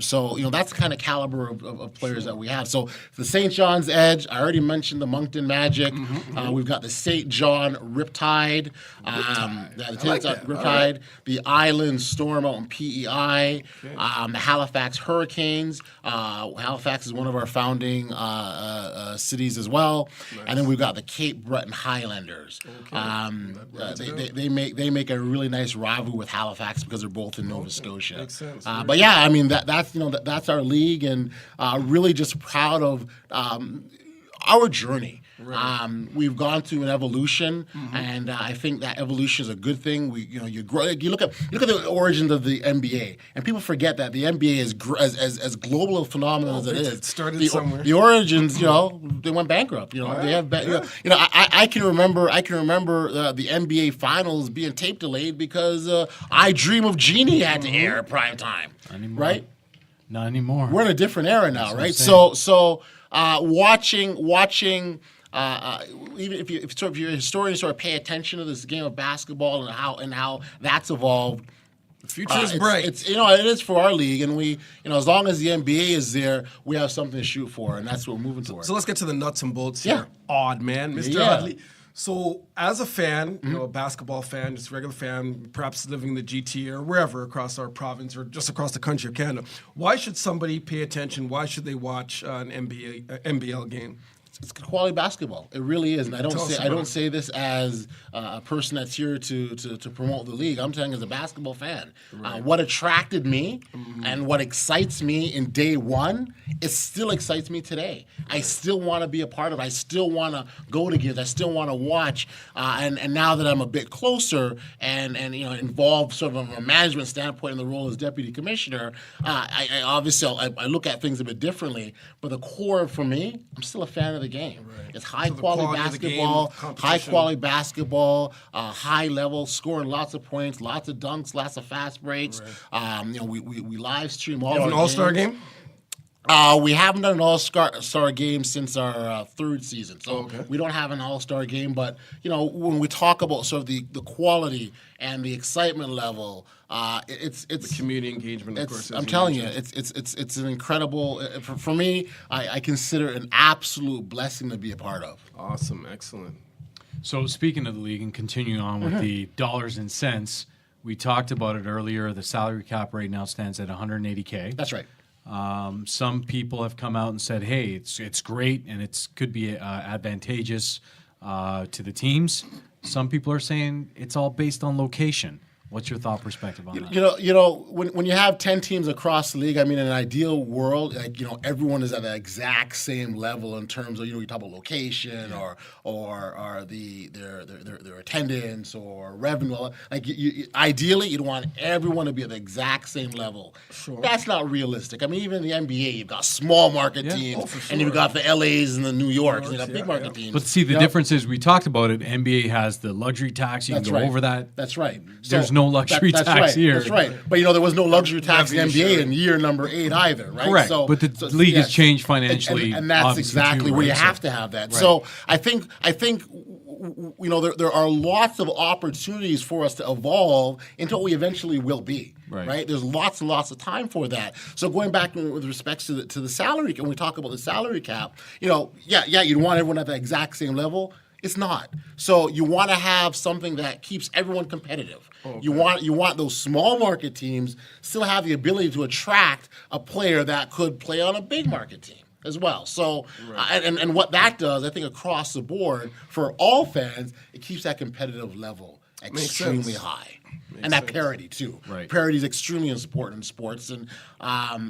that's the kind of caliber of players that we have. So the St. John's Edge, I already mentioned the Moncton Magic. We've got the St. John Riptide. Riptide, the Island Storm out in PEI, the Halifax Hurricanes. Halifax is one of our founding cities as well, and then we've got the Cape Breton Highlanders. They make a really nice rival with Halifax because they're both in Nova Scotia. Makes sense. But yeah, I mean that's our league, and really just proud of our journey. We've gone through an evolution, and I think that evolution is a good thing. You grow. You look at the origins of the NBA, and people forget that the NBA is as global a phenomenon as it is. It started somewhere. The origins, they went bankrupt. They have. I can remember the NBA finals being tape delayed because I Dream of Jeannie had to air at prime time. Right? Not anymore. We're in a different era now, right? So watching. Even if you're a historian, sort of pay attention to this game of basketball and how that's evolved. The future is bright. It is for our league, and we as long as the NBA is there, we have something to shoot for, and that's what we're moving towards. So let's get to the nuts and bolts here. Odd man, Mr. Yeah. Audley. So as a fan, a basketball fan, just a regular fan, perhaps living in the GTA or wherever across our province or just across the country of Canada, why should somebody pay attention? Why should they watch an NBL game? It's quality basketball. It really is, and I don't say this as a person that's here to promote the league. I'm saying as a basketball fan, what attracted me and what excites me in day one, it still excites me today. I still want to be a part of it. I still want to go to games. I still want to watch. And now that I'm a bit closer and involved sort of from a management standpoint in the role as deputy commissioner, I obviously look at things a bit differently. But the core for me, I'm still a fan of the game. It's high quality basketball, high level, scoring lots of points, lots of dunks, lots of fast breaks. We live stream all. You have an all-star game? We haven't done an all-star game since our third season, so we don't have an all-star game. But when we talk about sort of the quality and the excitement level, it's the community engagement. Of course, I'm telling you, it's an incredible. For me, I consider it an absolute blessing to be a part of. Awesome, excellent. So speaking of the league and continuing on with the dollars and cents, we talked about it earlier. The salary cap right now stands at $180K. That's right. Some people have come out and said, "Hey, it's great and it could be advantageous to the teams." Some people are saying it's all based on location. What's your thought perspective on that? When you have 10 teams across the league, I mean, in an ideal world, everyone is at the exact same level in terms of you talk about location or their attendance or revenue. Ideally, you'd want everyone to be at the exact same level. Sure. That's not realistic. I mean, even in the NBA, you've got small market teams, and you've got the LAs and the New Yorks, and you've got big market teams. But see, the difference is we talked about it. NBA has the luxury tax. You can go over that. That's right. There's no luxury tax here. That's right. But there was no luxury tax in the NBA in year number 8 either, right? Correct. But the league has changed financially, and that's exactly where you have to have that. Right. So I think there are lots of opportunities for us to evolve into what we eventually will be. Right? There's lots and lots of time for that. So going back with respect to the salary, when we talk about the salary cap, you'd want everyone at the exact same level. It's not. So you want to have something that keeps everyone competitive. Okay. You want those small market teams still have the ability to attract a player that could play on a big market team as well. So and what that does, I think across the board for all fans, it keeps that competitive level extremely high. and that parity too. Right. Parity is extremely important in sports, and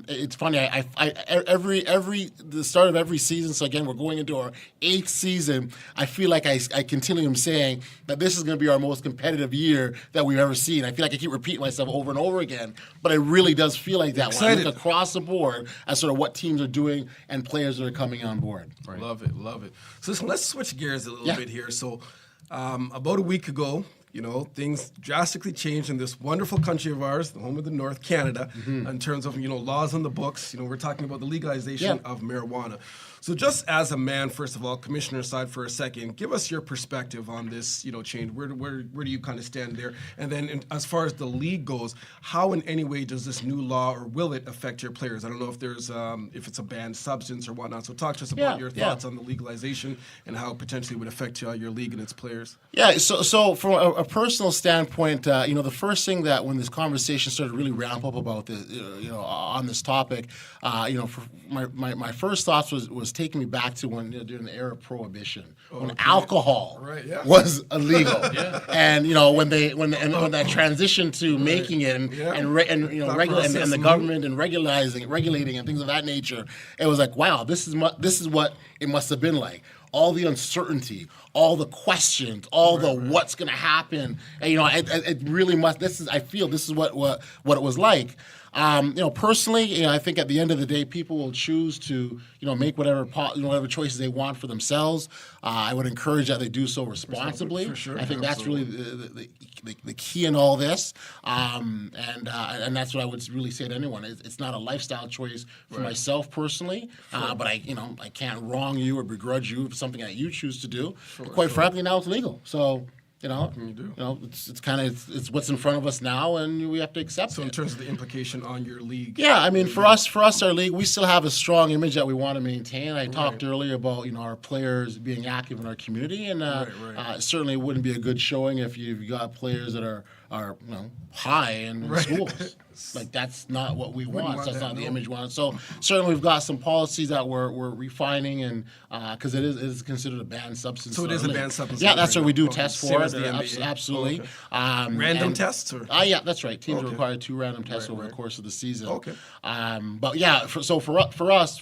it's funny. The start of every season. So again, we're going into our 8th season. I feel like I continue saying that this is going to be our most competitive year that we've ever seen. I feel like I keep repeating myself over and over again, but it really does feel like that when I look across the board at sort of what teams are doing and players that are coming on board. Right. Love it. So listen, let's switch gears a little bit here. So about a week ago, things drastically changed in this wonderful country of ours, the home of the North, Canada, in terms of, laws on the books. We're talking about the legalization of marijuana. So just as a man, first of all, commissioner aside for a second, give us your perspective on this, change. Where do you kind of stand there? And then as far as the league goes, how in any way does this new law, or will it affect your players? I don't know if there's if it's a banned substance or whatnot. So talk to us about your thoughts on the legalization and how it potentially would affect your league and its players. Yeah, so from a personal standpoint, the first thing that when this conversation started to really ramp up about this, on this topic, for my first thoughts was taking me back to when during the era of prohibition, when alcohol was illegal, and when that transition to making it and the government and regulating and things of that nature, it was like, wow, this is what it must have been like. All the uncertainty, all the questions, all the what's going to happen, and it really must. I feel this is what it was like. Personally, I think at the end of the day, people will choose to, make whatever choices they want for themselves. I would encourage that they do so responsibly. For sure. I think that's really the key in all this, and that's what I would really say to anyone. It's not a lifestyle choice for myself personally, but I can't wrong you or begrudge you for something that you choose to do. Quite frankly, now it's legal. So. It's kind of it's what's in front of us now, and we have to accept it. So in terms of the implication on your league, for us, our league, we still have a strong image that we want to maintain. I talked earlier about our players being active in our community, and certainly it wouldn't be a good showing if you've got players that are high in schools. Like that's not what we want. That's not the image we want. So certainly we've got some policies that we're refining, and because it is considered a banned substance. So it is a banned substance. Yeah, that's what we do test for it. Absolutely. Random tests? Or? Yeah, that's right. Teams are required 2 random tests over the course of the season. Okay. But for us,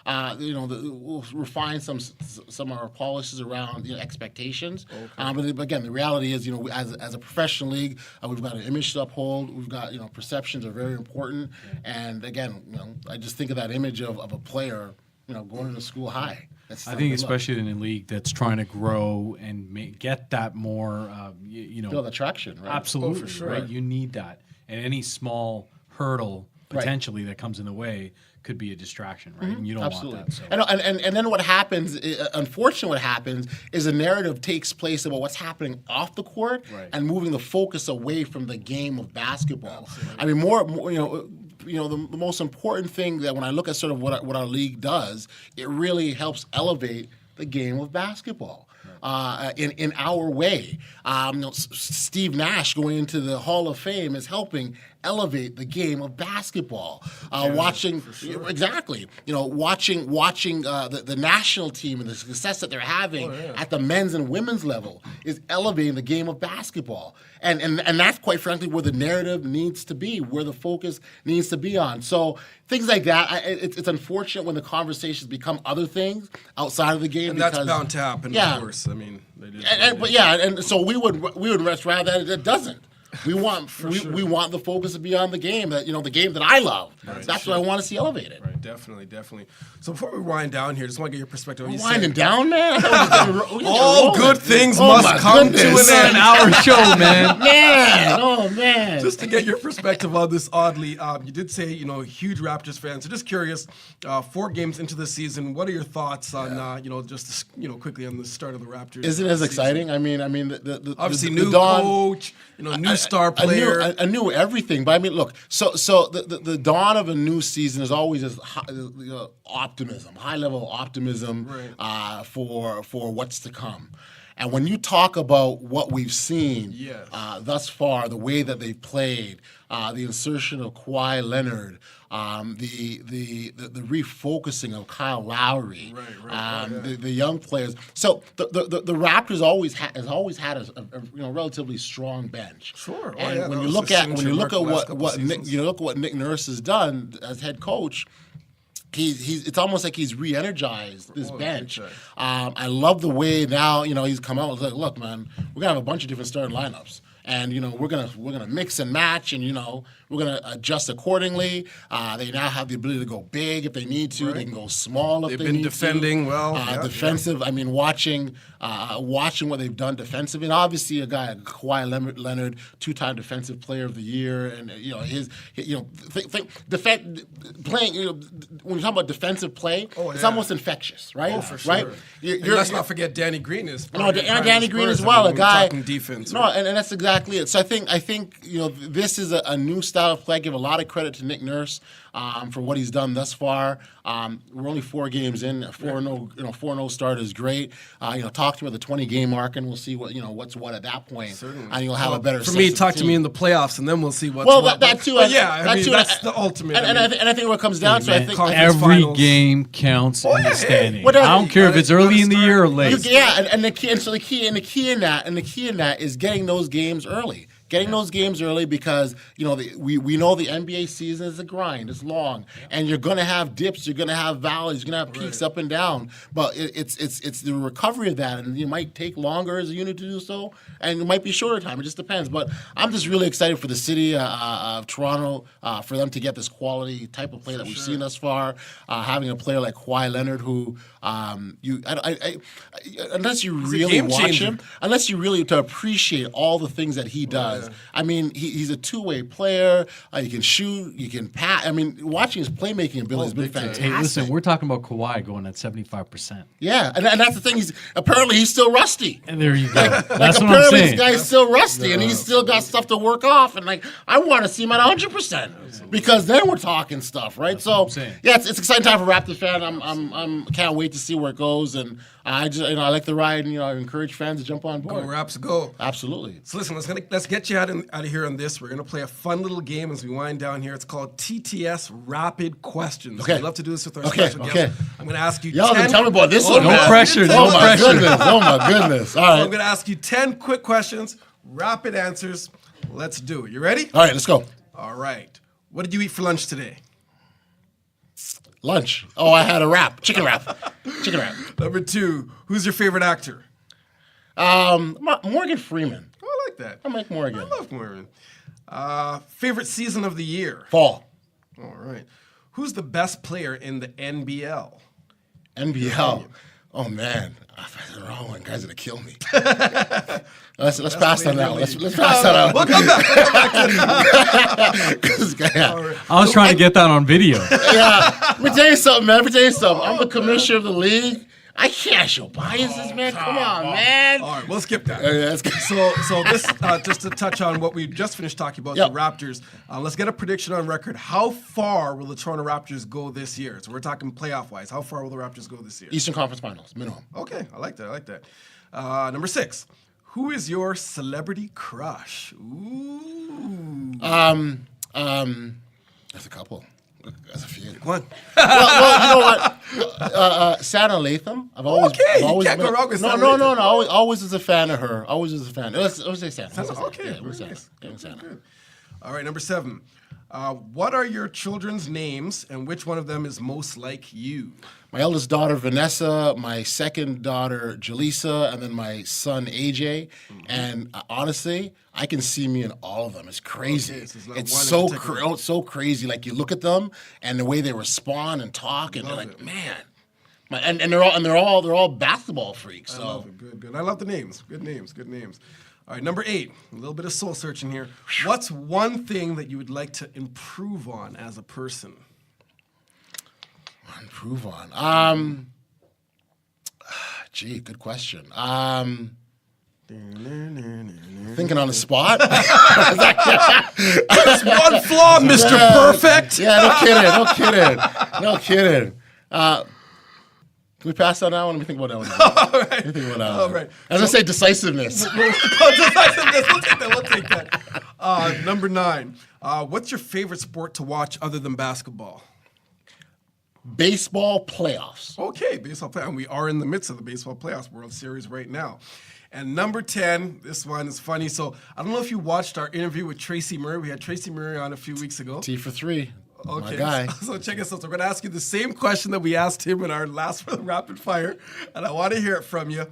we'll refine some of our policies around expectations. Okay. But again, the reality is, as a professional league, we've got an image to uphold. We've got perceptions are very important. And again, I just think of that image of a player, going to school high. I think especially in a league that's trying to grow and get that more, build attraction, right? Absolutely, for sure. Right? You need that, and any small hurdle potentially that comes in the way could be a distraction, right? And you don't want that. So. And then what happens, unfortunately what happens, is a narrative takes place about what's happening off the court and moving the focus away from the game of basketball. Absolutely. I mean, the most important thing that when I look at sort of what our league does, it really helps elevate the game of basketball. In our way. Steve Nash going into the Hall of Fame is helping elevate the game of basketball. Watching the national team and the success that they're having at the men's and women's level is elevating the game of basketball. And that's quite frankly where the narrative needs to be, where the focus needs to be on. So things like that, it's unfortunate when the conversations become other things outside of the game. And that's bound to happen, of course. I mean, and so we would rest rather that it doesn't. We want we want the focus to be on the game that the game that I love. Right, that's what I want to see elevated. Right, definitely. So before we wind down here, just want to get your perspective. Winding down, man. All good things must come to an end. Our show, man. Man. Just to get your perspective on this, Audley, you did say huge Raptors fan. So just curious, 4 games into the season, what are your thoughts on just quickly on the start of the Raptors? Isn't it as exciting? I mean, the obviously new coach, new star player. I knew everything, but I mean, look. So the dawn of a new season is always optimism, high level optimism for what's to come. And when you talk about what we've seen Yes. thus far, the way that they played, the insertion of Kawhi Leonard, the refocusing of Kyle Lowry, the young players. So the Raptors always had a relatively strong bench. Sure. And when you look at what Nick Nurse has done as head coach. It's almost like he's re-energized this bench. I love the way now he's come out and like, look, man, we're gonna have a bunch of different starting lineups, and we're gonna mix and match, and we're gonna adjust accordingly. They now have the ability to go big if they need to. Right. They can go small if They've they been need defending to. well. Defensive. I mean, watching what they've done defensively, and obviously a guy like Kawhi Leonard, 2-time Defensive Player of the Year, and playing. When you talk about defensive play, it's almost infectious, right? Oh, for sure. Right? Let's not forget Danny Green is. Danny Green as well, a guy talking defense. No, and that's exactly it. So I think this is a new style of play. I give a lot of credit to Nick Nurse for what he's done thus far. We're only 4 games in. 4-0 start is great. Talk to me at the 20-game mark, and we'll see what's what at that point. Certainly. And you'll have a better. For me, talk to me in the playoffs, and then we'll see what's what. That too. That's the ultimate. And I think what comes down to, I think every finals. Game counts in the standing. Whatever. I don't care if it's early in the year or late. The key in that is getting those games early. Getting those games early because we know the NBA season is a grind, it's long, and you're going to have dips, you're going to have valleys, you're going to have peaks up and down. But it's the recovery of that, and it might take longer as a unit to do so, and it might be shorter time. It just depends. But I'm just really excited for the city of Toronto for them to get this quality type of play that we've seen thus far. Having a player like Kawhi Leonard, who unless you really watch him, unless you really to appreciate all the things that he does. I mean, he's a two-way player. He can shoot. He can pass. I mean, watching his playmaking ability has been fantastic. Hey, listen, we're talking about Kawhi going at 75%. Yeah, and that's the thing. He's still rusty. And there you go. That's what I'm apparently saying. This guy's still rusty, and he's still got stuff to work off. And I want to see him at 100% because then we're talking stuff, right? That's it's an exciting time for Raptors fan. I'm can't wait to see where it goes, and I like the ride, and I encourage fans to jump on board. Go Raps, go! Absolutely. So listen, let's get you out of here on this. We're gonna play a fun little game as we wind down here. It's called TTS Rapid Questions. Okay. We love to do this with our special guests. I'm gonna ask you. Y'all didn't tell me about this one. No pressure. Oh my goodness! All right. I'm gonna ask you 10 quick questions, rapid answers. Let's do it. You ready? All right, let's go. All right. What did you eat for lunch today? Lunch. Oh, I had a wrap. Chicken wrap. Number 2. Who's your favorite actor? Morgan Freeman. Oh, I like that. I like Morgan. I love Morgan. Favorite season of the year? Fall. All right. Who's the best player in the NBL? NBL. Oh man, I found the wrong one. Guys gonna kill me. Let's pass on that one. Let's pass that out. We'll come back. I was trying to get that on video. Yeah. Let me tell you something, man. I'm the commissioner of the league. I can't show biases, man. Come on, man. All right, we'll skip that. Let's go. So this, just to touch on what we just finished talking about, the Raptors, let's get a prediction on record. How far will the Toronto Raptors go this year? So we're talking playoff-wise. How far will the Raptors go this year? Eastern Conference Finals, minimum. Okay, I like that. Number 6. Who is your celebrity crush? Ooh. There's a couple. There's a few. One. Well, you know what? Santa Latham. I've always can't go wrong with Santa No. Latham. Always was a fan of her. Always was a fan. Let's say Santa. Okay. We're Santa. Santa. Good. All right, number 7. What are your children's names, and which one of them is most like you? My eldest daughter, Vanessa, my second daughter, Jaleesa, and then my son, AJ. Mm-hmm. And honestly, I can see me in all of them. It's crazy. Okay, so it's so crazy. Like, you look at them and the way they respond and talk, and they're like, man. And they're all basketball freaks. So. I love it. Good. I love the names. Good names. All right, number 8. A little bit of soul searching here. What's one thing that you would like to improve on as a person? Improve on. Good question. Thinking on the spot. That's one flaw, Mr. Perfect. Yeah, no kidding. Can we pass on that one? Let me think about that one. All right. Let me think about that All one. right. As I say, decisiveness. We'll take that. Number 9. What's your favorite sport to watch other than basketball? Baseball playoffs. Okay, baseball playoffs. And we are in the midst of the baseball playoffs World Series right now. And number 10, this one is funny. So I don't know if you watched our interview with Tracy Murray. We had Tracy Murray on a few weeks ago. T for 3. Okay, My guy. So check us out. So we're going to ask you the same question that we asked him in our last rapid fire. And I want to hear it from you.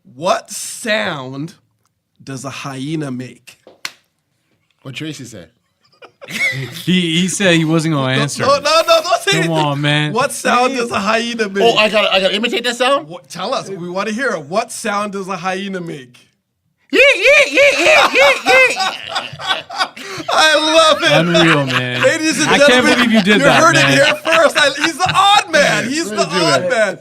What sound does a hyena make? What Tracy say? He said he wasn't going to answer. No, don't say anything. Come on, man. What sound does a hyena make? Oh, I gotta imitate that sound? Tell us. We want to hear it. What sound does a hyena make? Yeah. I love it. Unreal, man. Ladies and I gentlemen, can't believe you did that, heard man. it here first. He's the odd man. He's the odd man.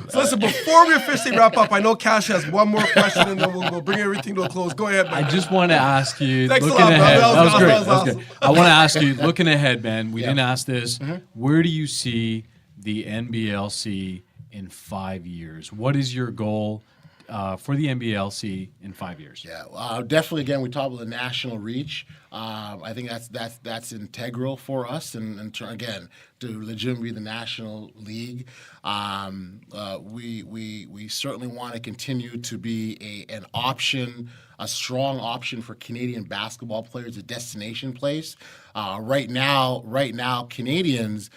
So listen, before we officially wrap up, I know Cash has one more question, and then we'll bring everything to a close. Go ahead, man. I just want to ask you, Thanks a looking lot, bro. ahead. That was great. awesome. That was good. I want to ask you, looking ahead, man. We Yeah. didn't ask this. Where do you see the NBLC in 5 years? What is your goal for the NBLC in 5 years? Yeah, definitely. Again, we talk about the national reach. I think that's integral for us, and again, to legitimately be the national league. We certainly want to continue to be an option, a strong option for Canadian basketball players, a destination place. Right now, Canadians,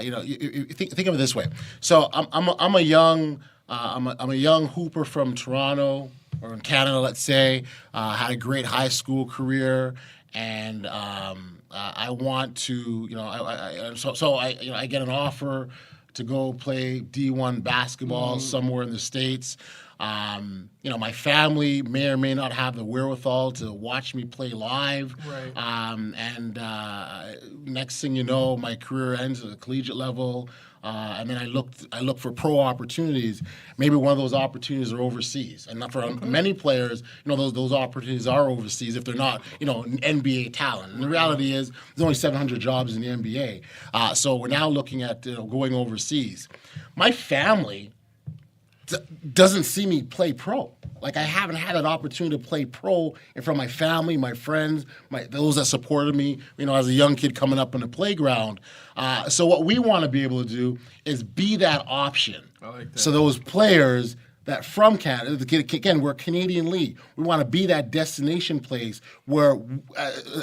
you think of it this way. So I'm a young hooper from Toronto or in Canada, let's say. Had a great high school career, and I want to, I get an offer to go play D1 basketball somewhere in the States. My family may or may not have the wherewithal to watch me play live. Right. And next thing you know, my career ends at the collegiate level. And then I look for pro opportunities. Maybe one of those opportunities are overseas, and for many players, those opportunities are overseas if they're not, an NBA talent. And the reality is, there's only 700 jobs in the NBA. So we're now looking at going overseas. My family doesn't see me play pro. Like, I haven't had an opportunity to play pro in front of my family, my friends, those that supported me, as a young kid coming up in the playground. So what we want to be able to do is be that option. I like that. So those players that from Canada, again, we're a Canadian league. We want to be that destination place where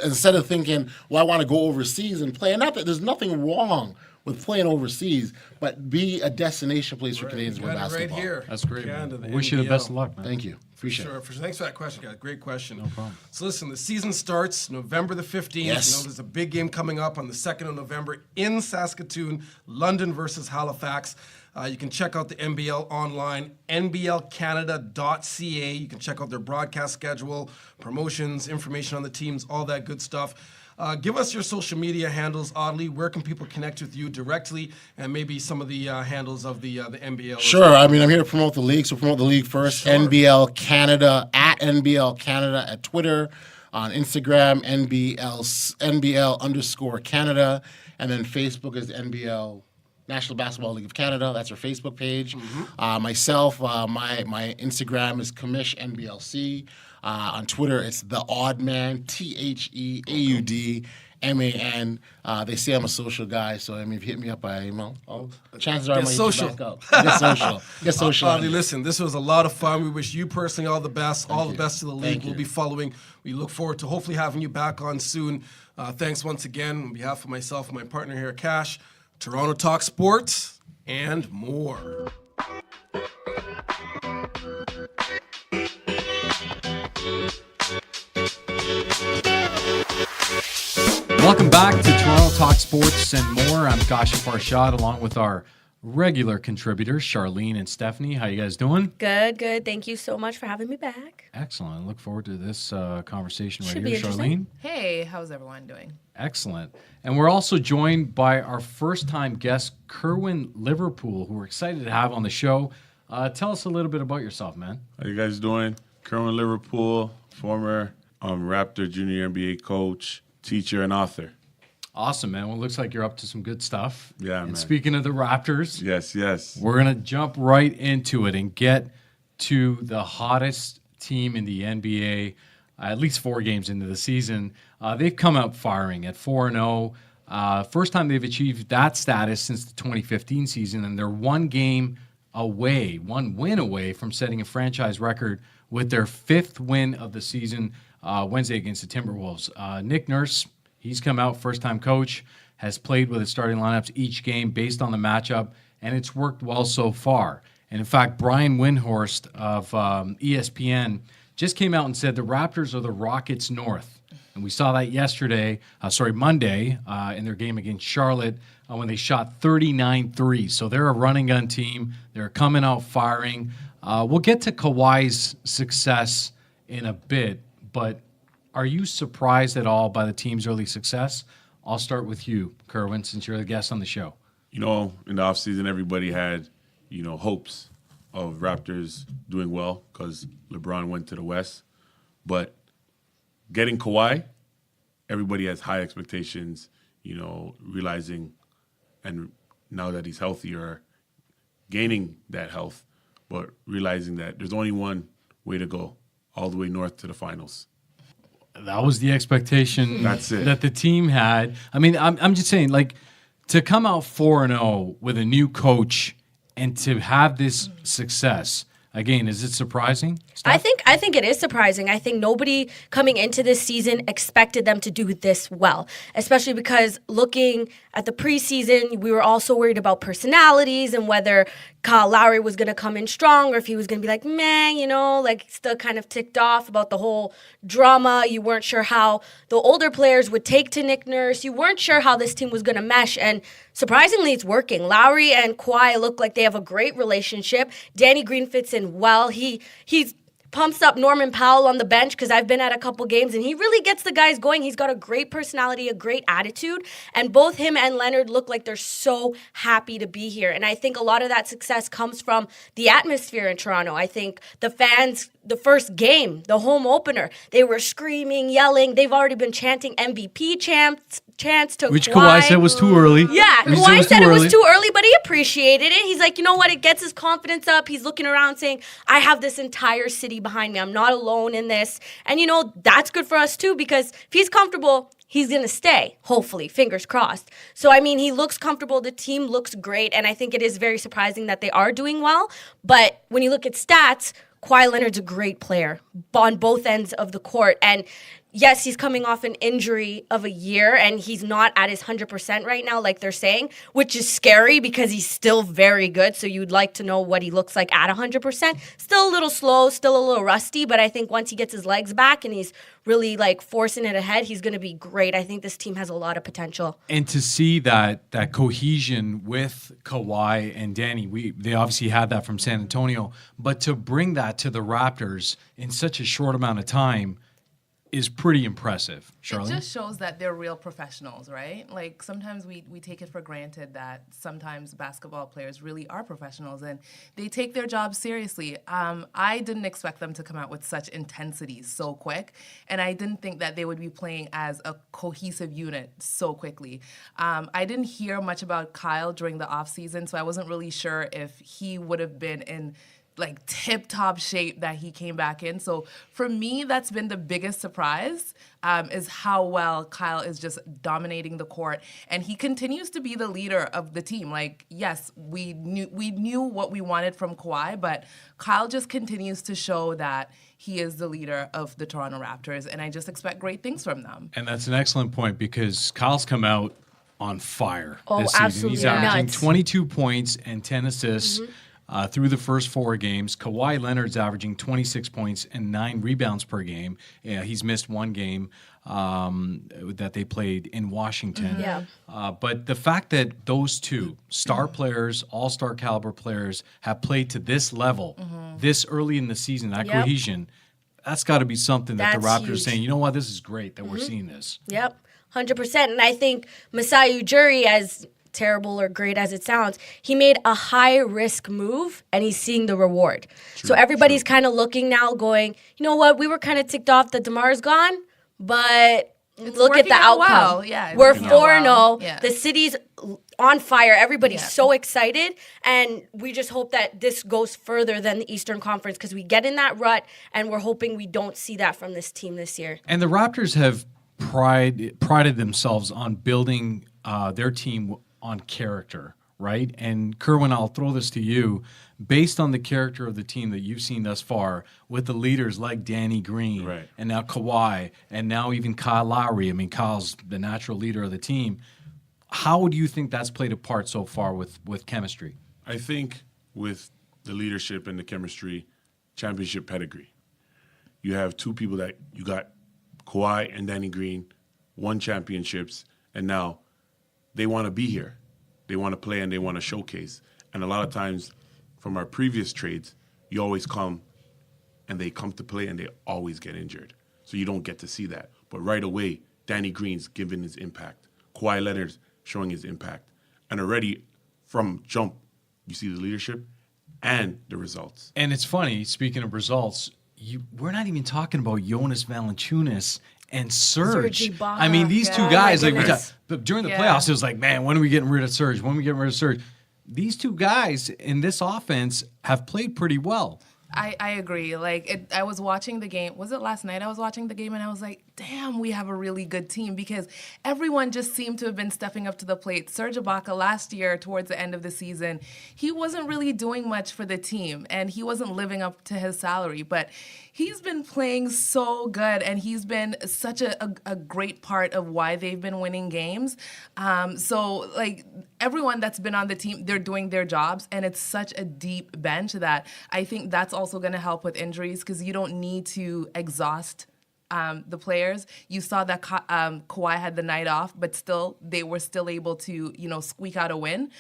instead of thinking, well, I want to go overseas and play, and not that there's nothing wrong with playing overseas, but be a destination place for Canadians with basketball. Right here. That's great, Canada, man. the Wish you the NBL. best of luck, man. Thank you. Appreciate it. Sure. Thanks for that question, guys. Great question. No problem. So listen, the season starts November the 15th. Yes. There's a big game coming up on the 2nd of November in Saskatoon, London versus Halifax. You can check out the NBL online, nblcanada.ca. You can check out their broadcast schedule, promotions, information on the teams, all that good stuff. Give us your social media handles, Audley. Where can people connect with you directly, and maybe some of the handles of the NBL? Sure. I mean, I'm here to promote the league, so promote the league first. Sure. NBL Canada, at NBL Canada at Twitter, on Instagram, NBL_Canada, and then Facebook is NBL National Basketball League of Canada. That's our Facebook page. Myself, my Instagram is Kamish NBLC. On Twitter, it's The Odd Man, TheAudman. They say I'm a social guy, so if you hit me up by email, chances are I might hit you back up. Get social. Audley, listen, this was a lot of fun. We wish you personally all the best. All the best to the league. We'll be following. We look forward to hopefully having you back on soon. Thanks once again on behalf of myself and my partner here, Cash, Toronto Talk Sports, and more. Welcome back to Toronto Talk Sports and more. I'm Kashif Arshad, along with our regular contributors, Sharleene and Steffaney. How you guys doing? Good. Thank you so much for having me back. Excellent. Look forward to this conversation right Should be here, interesting. Sharleene. Hey, how's everyone doing? Excellent. And we're also joined by our first-time guest, Kerwin Liverpool, who we're excited to have on the show. Tell us a little bit about yourself, man. How you guys doing? Kerwin Liverpool, former Raptor Junior NBA coach, teacher, and author. Awesome, man. Well, it looks like you're up to some good stuff. Yeah, and man. Speaking of the Raptors, Yes. we're going to jump right into it and get to the hottest team in the NBA, at least 4 games into the season. They've come out firing at 4-0. First time they've achieved that status since the 2015 season, and they're one win away from setting a franchise record with their 5th win of the season Wednesday against the Timberwolves. Nick Nurse, he's come out, first-time coach, has played with his starting lineups each game based on the matchup, and it's worked well so far. And in fact, Brian Windhorst of ESPN just came out and said the Raptors are the Rockets North. And we saw that Monday, in their game against Charlotte when they shot 39 threes. So they're a running gun team. They're coming out firing. We'll get to Kawhi's success in a bit, but are you surprised at all by the team's early success? I'll start with you, Kerwin, since you're the guest on the show. In the offseason, everybody had, hopes of Raptors doing well because LeBron went to the West. But getting Kawhi, everybody has high expectations, realizing, and now that he's healthier, gaining that health, but realizing that there's only one way to go, all the way north to the finals. That was the expectation That's it. that the team had. I mean, I'm just saying, to come out 4-0 with a new coach and to have this success, again, is it surprising? I think it is surprising. I think nobody coming into this season expected them to do this well, especially because looking at the preseason, we were also worried about personalities and whether Kyle Lowry was going to come in strong or if he was going to be like, meh, still kind of ticked off about the whole drama. You weren't sure how the older players would take to Nick Nurse. You weren't sure how this team was going to mesh, and surprisingly, it's working. Lowry and Kawhi look like they have a great relationship. Danny Green fits in well. He's pumps up Norman Powell on the bench because I've been at a couple games, and he really gets the guys going. He's got a great personality, a great attitude, and both him and Leonard look like they're so happy to be here. And I think a lot of that success comes from the atmosphere in Toronto. I think the fans, the first game, the home opener, they were screaming, yelling. They've already been chanting MVP chants to Which Kawhi. Kawhi said was too early. Yeah, Kawhi said it was too early, but he appreciated it. He's like, you know what? It gets his confidence up. He's looking around saying, I have this entire city behind me. I'm not alone in this. And, that's good for us, too, because if he's comfortable, he's going to stay, hopefully, fingers crossed. So, he looks comfortable. The team looks great, and I think it is very surprising that they are doing well. But when you look at stats, Kawhi Leonard's a great player on both ends of the court. And yes, he's coming off an injury of a year, and he's not at his 100% right now, like they're saying, which is scary because he's still very good. So you'd like to know what he looks like at 100%. Still a little slow, still a little rusty, but I think once he gets his legs back and he's really forcing it ahead, he's going to be great. I think this team has a lot of potential. And to see that cohesion with Kawhi and Danny, they obviously had that from San Antonio, but to bring that to the Raptors in such a short amount of time is pretty impressive, Sharleene. It just shows that they're real professionals, right? Sometimes we take it for granted that sometimes basketball players really are professionals and they take their job seriously. I didn't expect them to come out with such intensity so quick, and I didn't think that they would be playing as a cohesive unit so quickly. I didn't hear much about Kyle during the offseason, so I wasn't really sure if he would have been in tip-top shape that he came back in. So for me, that's been the biggest surprise, is how well Kyle is just dominating the court. And he continues to be the leader of the team. Yes, we knew what we wanted from Kawhi, but Kyle just continues to show that he is the leader of the Toronto Raptors, and I just expect great things from them. And that's an excellent point because Kyle's come out on fire this season. Absolutely. He's averaging Nuts. 22 points and 10 assists. Through the first 4 games. Kawhi Leonard's averaging 26 points and 9 rebounds per game. Yeah, he's missed 1 game that they played in Washington. Yeah. But the fact that those two star players, all-star caliber players, have played to this level this early in the season, that cohesion, that's got to be something that the That's Raptors huge. saying, you know what, this is great that we're seeing this. Yep, 100%. And I think Masai Ujiri, as terrible or great as it sounds, he made a high-risk move, and he's seeing the reward. So everybody's kind of looking now going, you know what, we were kind of ticked off that DeMar's gone, but Look at the working out outcome. well. Yeah, We're working out 4-0. well. Yeah. The city's on fire. Everybody's Yeah. so excited. And we just hope that this goes further than the Eastern Conference because we get in that rut, and we're hoping we don't see that from this team this year. And the Raptors have prided themselves on building their team on character, right? And Kerwin, I'll throw this to you. Based on the character of the team that you've seen thus far, with the leaders like Danny Green, Right. and now Kawhi, and now even Kyle Lowry. I mean, Kyle's the natural leader of the team. How do you think that's played a part so far with chemistry? I think with the leadership and the chemistry, championship pedigree. You have two people that you got, Kawhi and Danny Green, won championships, and now they want to be here. They want to play and they want to showcase. And a lot of times from our previous trades, you always come and they come to play and they always get injured. So you don't get to see that. But right away, Danny Green's giving his impact. Kawhi Leonard's showing his impact. And already from jump, you see the leadership and the results. And it's funny, speaking of results, we're not even talking about Jonas Valanciunas and Serge. Serge Ibaka. I mean, these two guys, like but during the Yeah. playoffs, it was like, man, when are we getting rid of Serge? When are we getting rid of Serge? These two guys in this offense have played pretty well. I agree. I was watching the game. Was it last night? I was watching the game and I was like, damn, we have a really good team because everyone just seemed to have been stepping up to the plate. Serge Ibaka last year, towards the end of the season, he wasn't really doing much for the team and he wasn't living up to his salary. But he's been playing so good and he's been such a great part of why they've been winning games. So everyone that's been on the team, they're doing their jobs and it's such a deep bench that I think that's also going to help with injuries because you don't need to exhaust the players. You saw that Kawhi had the night off, but still, they were still able to, squeak out a win.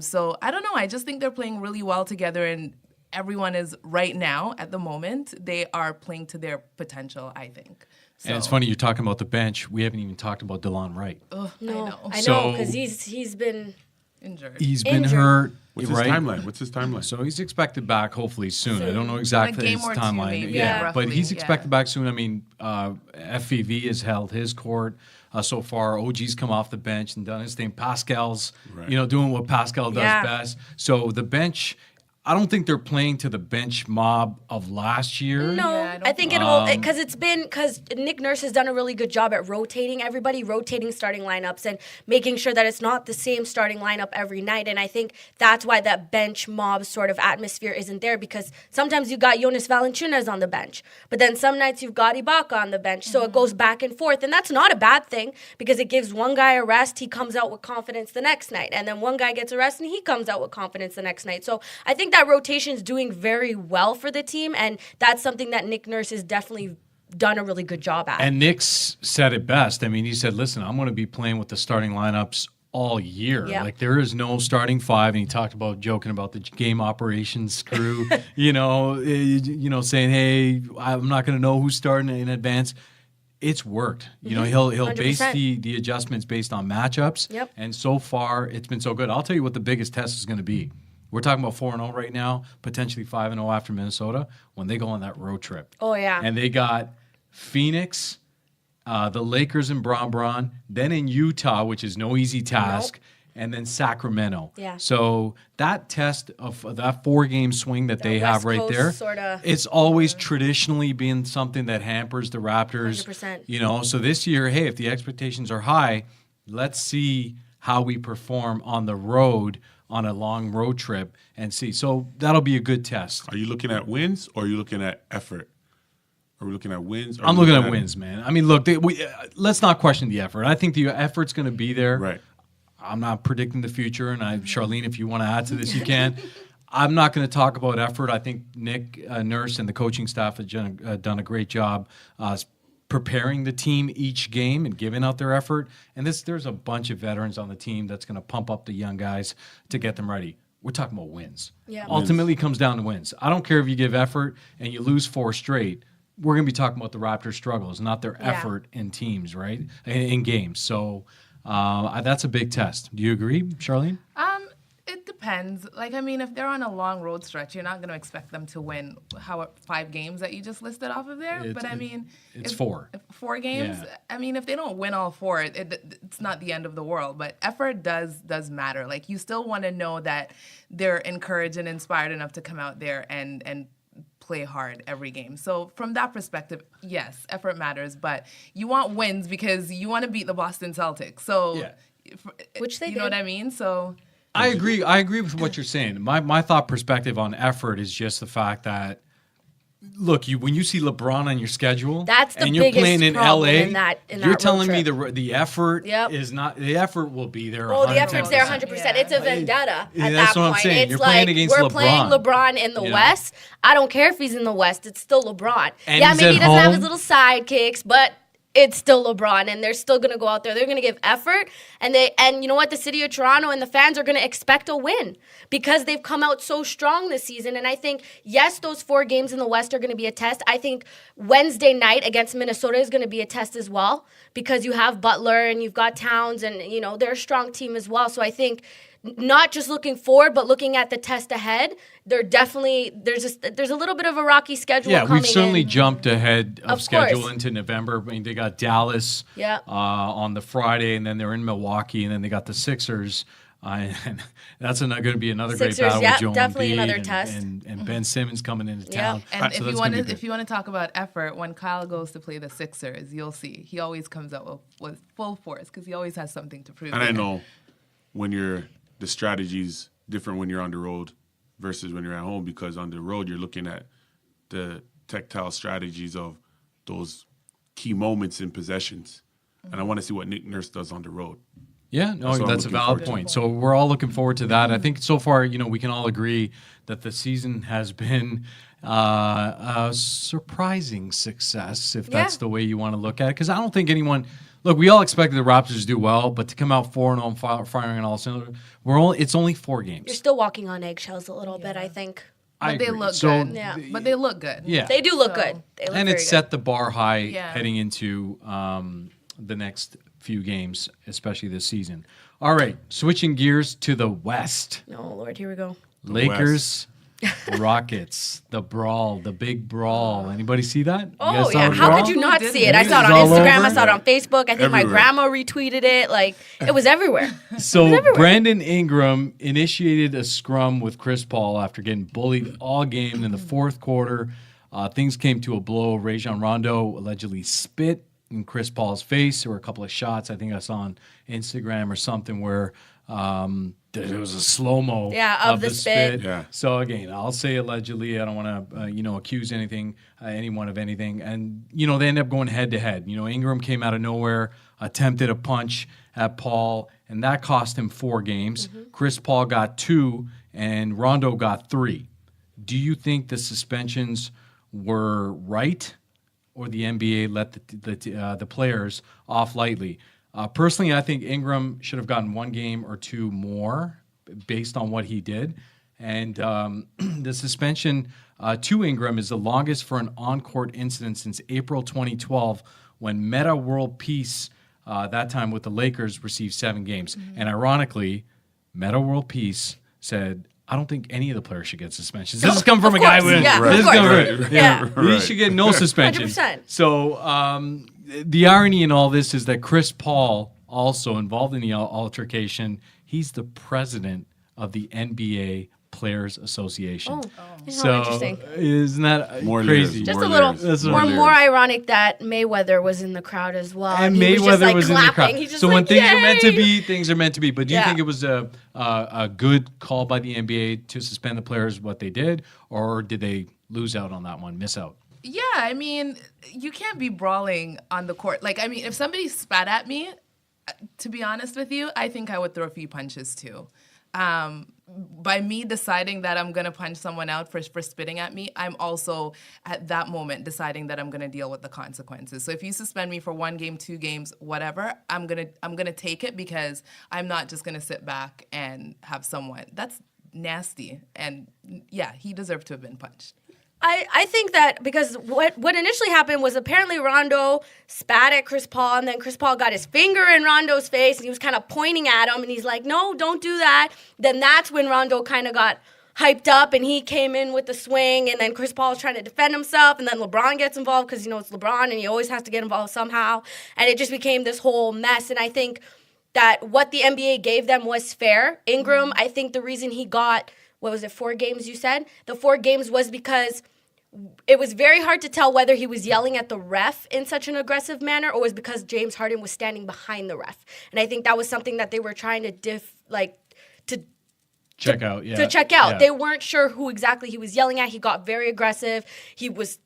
So I don't know. I just think they're playing really well together and everyone is right now, at the moment, they are playing to their potential, I think. So. And it's funny, you're talking about the bench. We haven't even talked about DeLon Wright. Ugh, No, I So- know because he's been injured. He's been Injured. hurt. What's his right? timeline? So he's expected back hopefully soon. I don't know exactly game his or two, timeline. maybe, Yeah. But roughly, he's yeah. expected back soon. I mean, FEV has held his court so far. OG's come off the bench and done his thing. Pascal's, Right. doing what Pascal does Yeah. best. So the bench, I don't think they're playing to the bench mob of last year. No, Yeah, I don't I think it'll because Nick Nurse has done a really good job at rotating everybody, rotating starting lineups and making sure that it's not the same starting lineup every night. And I think that's why that bench mob sort of atmosphere isn't there because sometimes you got Jonas Valanciunas on the bench, but then some nights you've got Ibaka on the bench. So it goes back and forth, and that's not a bad thing because it gives one guy a rest, he comes out with confidence the next night, and then one guy gets a rest and he comes out with confidence the next night. So I think that rotation is doing very well for the team, and that's something that Nick Nurse has definitely done a really good job at. And Nick's said it best. I mean, he said, listen, I'm going to be playing with the starting lineups all year. Yeah. Like, there is no starting five. And he talked about joking about the game operations crew, saying, hey, I'm not going to know who's starting in advance. It's worked. He'll 100%. base the adjustments based on matchups. Yep. And so far, it's been so good. I'll tell you what the biggest test is going to be. We're talking about 4-0 right now, potentially 5-0 after Minnesota, when they go on that road trip. Oh, yeah. And they got Phoenix, the Lakers in Bron, then in Utah, which is no easy task, and then Sacramento. Yeah. So that test of that 4-game swing that they have West right Coast there, sorta- it's always traditionally been something that hampers the Raptors. 100%. So this year, hey, if the expectations are high, let's see how we perform on the road on a long road trip and see. So that'll be a good test. Are you looking at wins or are you looking at effort? Are we looking at wins? I'm looking at wins, man. I mean, look, let's not question the effort. I think the effort's going to be there. Right. I'm not predicting the future, and Sharleene, if you want to add to this, you can. I'm not going to talk about effort. I think Nick Nurse and the coaching staff have done a great job preparing the team each game and giving out their effort. And there's a bunch of veterans on the team that's going to pump up the young guys to get them ready. We're talking about wins. Yeah. Ultimately, it comes down to wins. I don't care if you give effort and you lose 4 straight. We're going to be talking about the Raptors' struggles, not their effort in teams, right? In games. So that's a big test. Do you agree, Sharleene? It depends. Like, I mean, if they're on a long road stretch, you're not going to expect them to win 5 games that you just listed off of there. But I mean, it's 4. 4 games. Yeah. I mean, if they don't win all 4, it's not the end of the world. But effort does matter. Like, you still want to know that they're encouraged and inspired enough to come out there and play hard every game. So from that perspective, yes, effort matters. But you want wins because you want to beat the Boston Celtics. So, which they you know what I mean? So. I agree with what you're saying. My thought perspective on effort is just the fact that, look, when you see LeBron on your schedule, that's the and you're biggest playing in problem LA, in that you're telling me trip. the effort Yep. is not. The effort will be there. Oh, the effort's there 110%. 100%. It's a vendetta at That's that what I'm point. saying. It's You're like playing against we're LeBron. playing LeBron in the West. I don't care if he's in the West. It's still LeBron. And yeah, he's maybe he at doesn't have home. his little sidekicks, but it's still LeBron, and they're still going to go out there. They're going to give effort, and you know what? The city of Toronto and the fans are going to expect a win because they've come out so strong this season. And I think, yes, those 4 games in the West are going to be a test. I think Wednesday night against Minnesota is going to be a test as well because you have Butler and you've got Towns, and you know they're a strong team as well. So I think not just looking forward, but looking at the test ahead, there's a little bit of a rocky schedule. Yeah, coming we've certainly in. jumped ahead of schedule course. into November. I mean, they got Dallas on the Friday, and then they're in Milwaukee, and then they got the Sixers. And that's going to be another Sixers, great battle with Joel definitely Embiid another and, test. and Ben Simmons coming into town. And So if that's you want to talk about effort, when Kyle goes to play the Sixers, you'll see he always comes out with full force because he always has something to prove. And I know when the strategy's different when you're on the road versus when you're at home, because on the road you're looking at the tactile strategies of those key moments in possessions. And I want to see what Nick Nurse does on the road. Yeah, no, what I'm that's a looking valid forward to. point. So we're all looking forward to that. I think so far, we can all agree that the season has been a surprising success, if that's the way you want to look at it. Because I don't think anyone – look, we all expected the Raptors to do well, but to come out 4-0 firing on all cylinders, it's only 4 games. You're still walking on eggshells a little bit, I think. I But they agree. look So good. Yeah. But they look good. Yeah. They do look good. They look And very it good. set the bar high Yeah. heading into the next few games, especially this season. All right, switching gears to the West. Oh, Lord, here we go. Lakers, Rockets, the brawl, the big brawl. Anybody see that? You guys Oh, saw yeah. the How brawl? could you not see it? It I saw it was on all Instagram. over. I saw it on Facebook. I think my Everywhere. grandma retweeted it. Like, it was everywhere. So Brandon Ingram initiated a scrum with Chris Paul after getting bullied all game. In the fourth quarter, things came to a blow. Rajon Rondo allegedly spit in Chris Paul's face. There were a couple of shots I think I saw on Instagram or something where there was a slow-mo of the spit. Yeah. So again, I'll say allegedly. I don't want to, accuse anyone of anything. And they end up going head-to-head. Ingram came out of nowhere, attempted a punch at Paul, and that cost him 4 games. Chris Paul got 2, and Rondo got 3. Do you think the suspensions were right, or the NBA let the players off lightly? Personally, I think Ingram should have gotten 1 game or 2 more based on what he did. And the suspension to Ingram is the longest for an on-court incident since April 2012 when Meta World Peace, that time with the Lakers, received 7 games. And ironically, Meta World Peace said, I don't think any of the players should get suspensions. This is coming from a guy with this is coming from, Yeah. he should get no suspension. 100%. So the irony in all this is that Chris Paul, also involved in the altercation, he's the president of the NBA Players Association. How interesting. Isn't that More crazy? layers, Just more a little layers. more ironic that Mayweather was in the crowd as well. And he Mayweather was, just, like, was in the clapping. crowd. He's just So when like, things are meant to "Yay!" be, things are meant to be. But do you Yeah. think it was a good call by the NBA to suspend the players, what they did, or did they lose out on that one, miss out? Yeah, I mean, you can't be brawling on the court. Like, I mean, if somebody spat at me, to be honest with you, I think I would throw a few punches too. By me deciding that I'm going to punch someone out for spitting at me, I'm also at that moment deciding that I'm going to deal with the consequences. So if you suspend me for 1 game, 2 games, whatever, I'm going to take it because I'm not just going to sit back and have someone. That's nasty. And yeah, he deserved to have been punched. I think that because what initially happened was apparently Rondo spat at Chris Paul, and then Chris Paul got his finger in Rondo's face, and he was kind of pointing at him, and he's like, no, don't do that. Then that's when Rondo kind of got hyped up, and he came in with the swing, and then Chris Paul was trying to defend himself, and then LeBron gets involved because, it's LeBron, and he always has to get involved somehow, and it just became this whole mess, and I think that what the NBA gave them was fair. Ingram, I think the reason he got, 4 games you said? The 4 games was because it was very hard to tell whether he was yelling at the ref in such an aggressive manner or was because James Harden was standing behind the ref. And I think that was something that they were trying to check out. Yeah. To check out. Yeah. They weren't sure who exactly he was yelling at. He got very aggressive. He was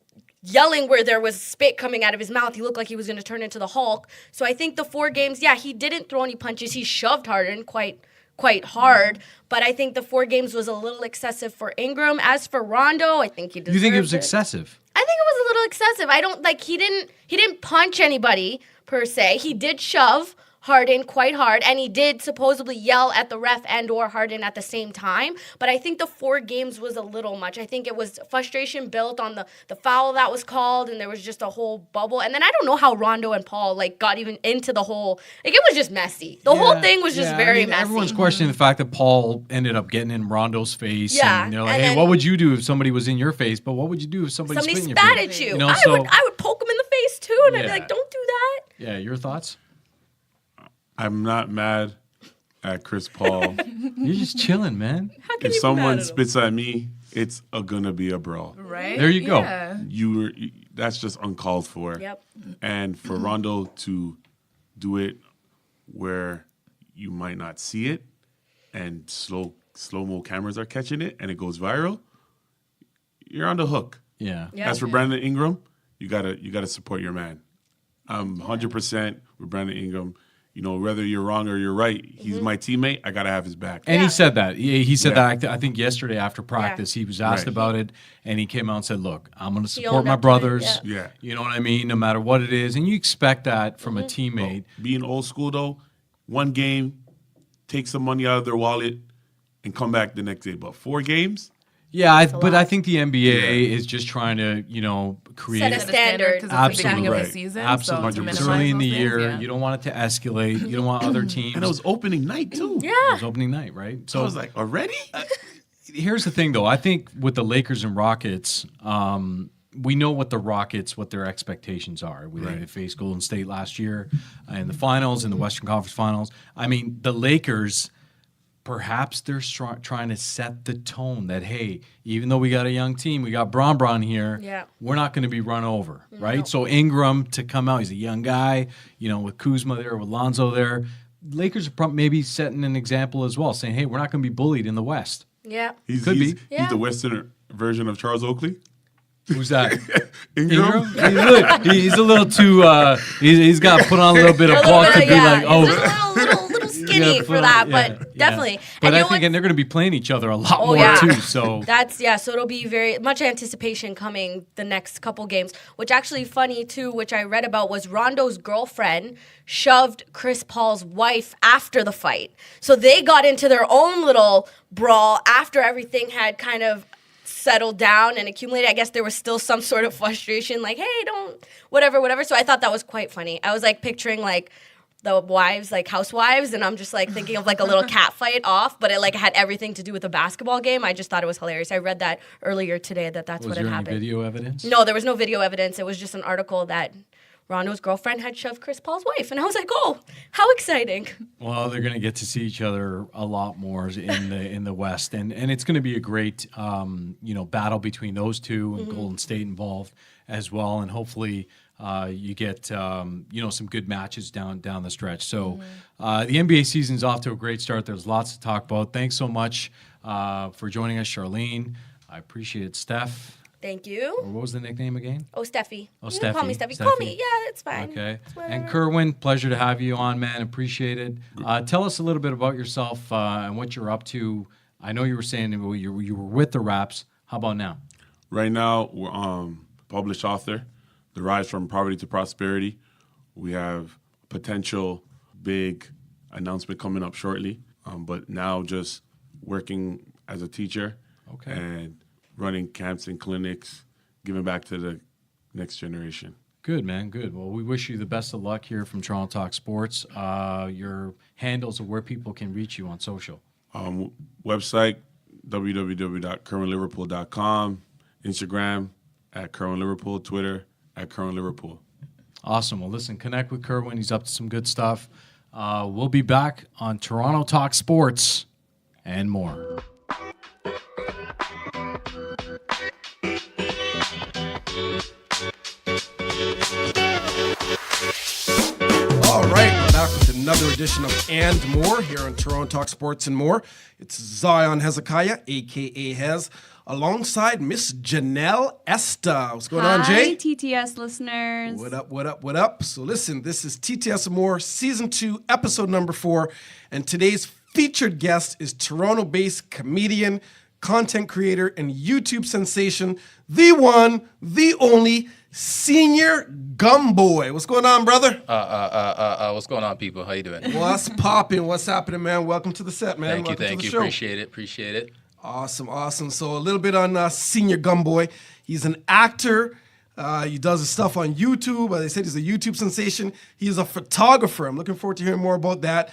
yelling where there was spit coming out of his mouth. He looked like he was going to turn into the Hulk. So I think the 4 games, he didn't throw any punches. He shoved Harden quite hard, but I think the 4 games was a little excessive for Ingram. As for Rondo, I think he deserved it. You think it was excessive? I think it was a little excessive. I don't he didn't punch anybody per se. He did shove Harden quite hard, and he did supposedly yell at the ref and or Harden at the same time. But I think the 4 games was a little much. I think it was frustration built on the foul that was called, and there was just a whole bubble. And then I don't know how Rondo and Paul got even into the whole. It was just messy. The whole thing was just very messy. Everyone's questioning the fact that Paul ended up getting in Rondo's face. Yeah, and they're like, and hey, then, what would you do if somebody was in your face? But what would you do if somebody spit in your spat face? at you? I would poke him in the face too, and I'd be like, don't do that. Yeah, your thoughts? I'm not mad at Chris Paul. You're just chilling, man. If someone spits at me, it's gonna be a brawl. Right? There you go. That's just uncalled for. Yep. And for Rondo to do it where you might not see it, and slow-mo cameras are catching it, and it goes viral, you're on the hook. Yeah. As for Brandon Ingram, you gotta support your man. I'm 100% with Brandon Ingram. Whether you're wrong or you're right, he's my teammate. I gotta have his back. And he said that. He said that. I think yesterday after practice, he was asked about it, and he came out and said, "Look, I'm going to support my brothers. Yeah. You know what I mean? No matter what it is." And you expect that from a teammate. Being old school though, one game, take some money out of their wallet, and come back the next day. But 4 games. Yeah, but I think the NBA is just trying to, create Set a standard. Because it's the beginning of the season. Absolutely. So to It's minimize early in the those year. things, You don't want it to escalate. You don't want other teams. And it was opening night too. Yeah. It was opening night, right? So I was like, already? Here's the thing, though. I think with the Lakers and Rockets, we know what their expectations are. They faced Golden State last year in the finals, in the Western Conference Finals. I mean, the Lakers, perhaps they're trying to set the tone that, hey, even though we got a young team, we got Bron here, we're not going to be run over, right? No. So Ingram to come out, he's a young guy, with Kuzma there, with Lonzo there. Lakers are maybe setting an example as well, saying, hey, we're not going to be bullied in the West. Yeah. He's the Western version of Charles Oakley. Who's that? Ingram? He's a little too. He's got to put on a little bit of bulk to be like, oh, little skinny for that, but definitely. But I think, and they're going to be playing each other a lot more too. So so it'll be very much anticipation coming the next couple games. Which actually funny too, which I read about was Rondo's girlfriend shoved Chris Paul's wife after the fight, so they got into their own little brawl after everything had kind of settled down and accumulated. I guess there was still some sort of frustration, like, hey, don't, whatever. So I thought that was quite funny. I was picturing the wives, housewives, and I'm just thinking of a little cat fight off, but it had everything to do with a basketball game. I just thought it was hilarious. I read that earlier today that's what had happened. Was there any video evidence? No, there was no video evidence. It was just an article that Rondo's girlfriend had shoved Chris Paul's wife, and I was like, "Oh, how exciting!" Well, they're going to get to see each other a lot more in the West, and it's going to be a great battle between those two, and Golden State involved as well, and hopefully you get some good matches down the stretch. So the NBA season's off to a great start. There's lots to talk about. Thanks so much for joining us, Sharleene. I appreciate it, Steph. Thank you. Or what was the nickname again? Oh, Steffi. Oh, You Steffi. can call me Steffi. Call me. Yeah, it's fine. Okay. And Kerwin, pleasure to have you on, man. Appreciate it. Tell us a little bit about yourself and what you're up to. I know you were saying you were with the Raps. How about now? Right now, we're published author, The Rise from Poverty to Prosperity. We have a potential big announcement coming up shortly. But now just working as a teacher and running camps and clinics, giving back to the next generation. Good, man. Good. Well, we wish you the best of luck here from Toronto Talk Sports. Your handles of where people can reach you on social. Website, www.kerwinliverpool.com. Instagram, @KerwinLiverpool. Twitter, @KerwinLiverpool. Awesome. Well, listen, connect with Kerwin. He's up to some good stuff. We'll be back on Toronto Talk Sports and more. All right, we're back with another edition of And More here on Toronto Talk Sports and More. It's Zion Hezekiah, a.k.a. Hez, alongside Miss Janelle Estaa. What's going on, Jay? Hi, TTS listeners. What up, what up, what up? So listen, this is TTS and More, Season 2, Episode number 4, and today's featured guest is Toronto-based comedian, content creator, and YouTube sensation, the one, the only, Senior GumBoy. What's going on, brother? What's going on, people? How you doing? What's popping? What's happening, man? Welcome to the set, man. Thank you. Show. Appreciate it. Awesome. So a little bit on Senior GumBoy. He's an actor. He does his stuff on YouTube. They said he's a YouTube sensation. He's a photographer. I'm looking forward to hearing more about that.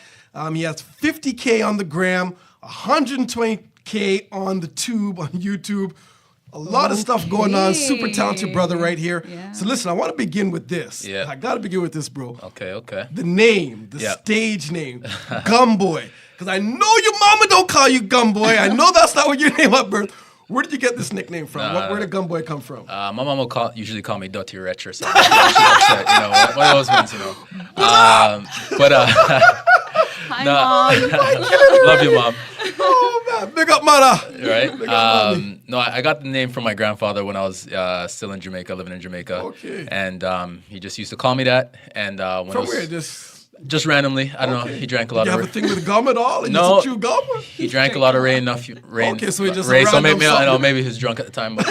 He has 50K on the gram, 120K on the tube on YouTube. A lot of stuff going on. Super talented brother right here. Yeah. So listen, I want to begin with this. Yeah. I got to begin with this, bro. Okay. The name, the stage name, GumBoy. Because I know your mama don't call you GumBoy. I know that's not what your name at birth. Where did you get this nickname from? Where did GumBoy come from? My mom will usually call me Dirty Wretch or something. She's upset, one of those ones, Hi, Mom. Love you, Mom. Oh, man. Big up, mother. Right? No, I got the name from my grandfather when I was still in Jamaica, living in Jamaica. Okay. And he just used to call me that. And when From where? Just randomly. I don't know. He drank a lot you of have a thing with gum at all? And No. you chew gum? He drank a lot of rain. Okay, so he just Ray, a so random maybe he was drunk at the time. But,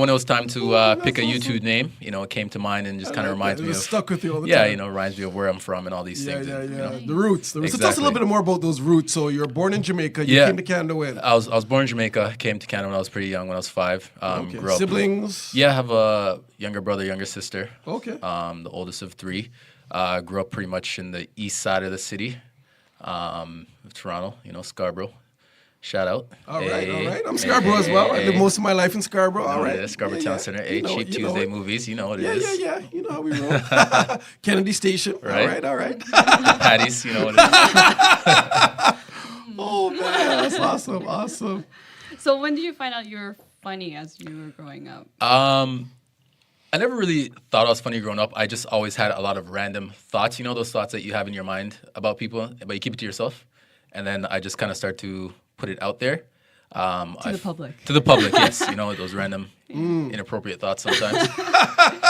when it was time to pick a YouTube name, it came to mind and just kind of reminds me of. Stuck with you all the time. Reminds me of where I'm from and all these things. Yeah. And, The roots. So tell us a Exactly. little bit more about those roots. So you were born in Jamaica. You came to Canada when? I was born in Jamaica. Came to Canada when I was pretty young, when I was 5. Grew up. Siblings? Yeah, I have a younger brother, younger sister. Okay. The oldest of 3. Grew up pretty much in the east side of the city, of Toronto. Scarborough. Shout out. All right. I'm Scarborough as well. I live most of my life in Scarborough. All right. Scarborough Town Center. Cheap Tuesday movies. You know what it is. Yeah. You know how we roll. Kennedy Station. Right. All right. Patties. You know what it is. Oh, man. That's awesome. So when did you find out you were funny as you were growing up? I never really thought I was funny growing up. I just always had a lot of random thoughts. Those thoughts that you have in your mind about people, but you keep it to yourself. And then I just kind of start to put it out there. To the public. To the public, yes. Those random, inappropriate thoughts sometimes.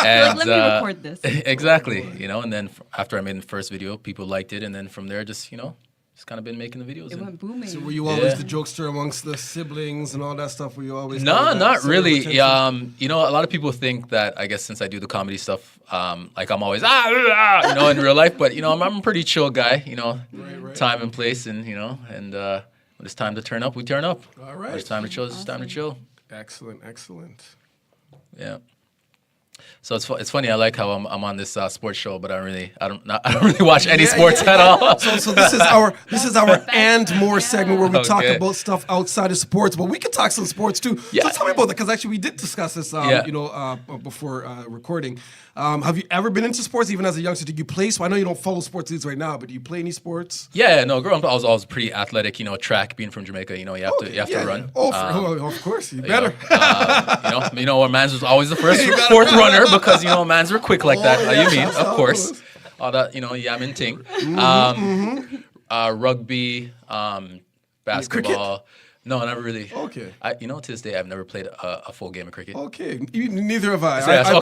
And, let me record this. Exactly. And then after I made the first video, people liked it. And then from there, just kind of been making the videos. It went booming. So were you always the jokester amongst the siblings and all that stuff? Were you always? No, not really. A lot of people think that, I guess, since I do the comedy stuff, like I'm always in real life. But I'm a pretty chill guy. Right. Time and place, and and when it's time to turn up, we turn up. All right. When it's time to chill, it's time to chill. Excellent. Yeah. So it's funny. I like how I'm on this sports show, but I don't really watch any sports at all. So this is our and more segment where we talk about stuff outside of sports, but we can talk some sports too. Yeah. So tell me about that, because actually we did discuss this, before recording. Have you ever been into sports, even as a youngster? Did you play? So I know you don't follow sports leagues right now, but do you play any sports? Yeah, no. Growing up, I was pretty athletic. Track. Being from Jamaica, you have to run. Of course, you better. Where Mans was always the fourth runner because Mans were quick like that. Yeah, You mean, that's of how it course, goes. all that yamming thing. Rugby, basketball. No, never really. Okay. To this day, I've never played a full game of cricket. Okay, neither have I. I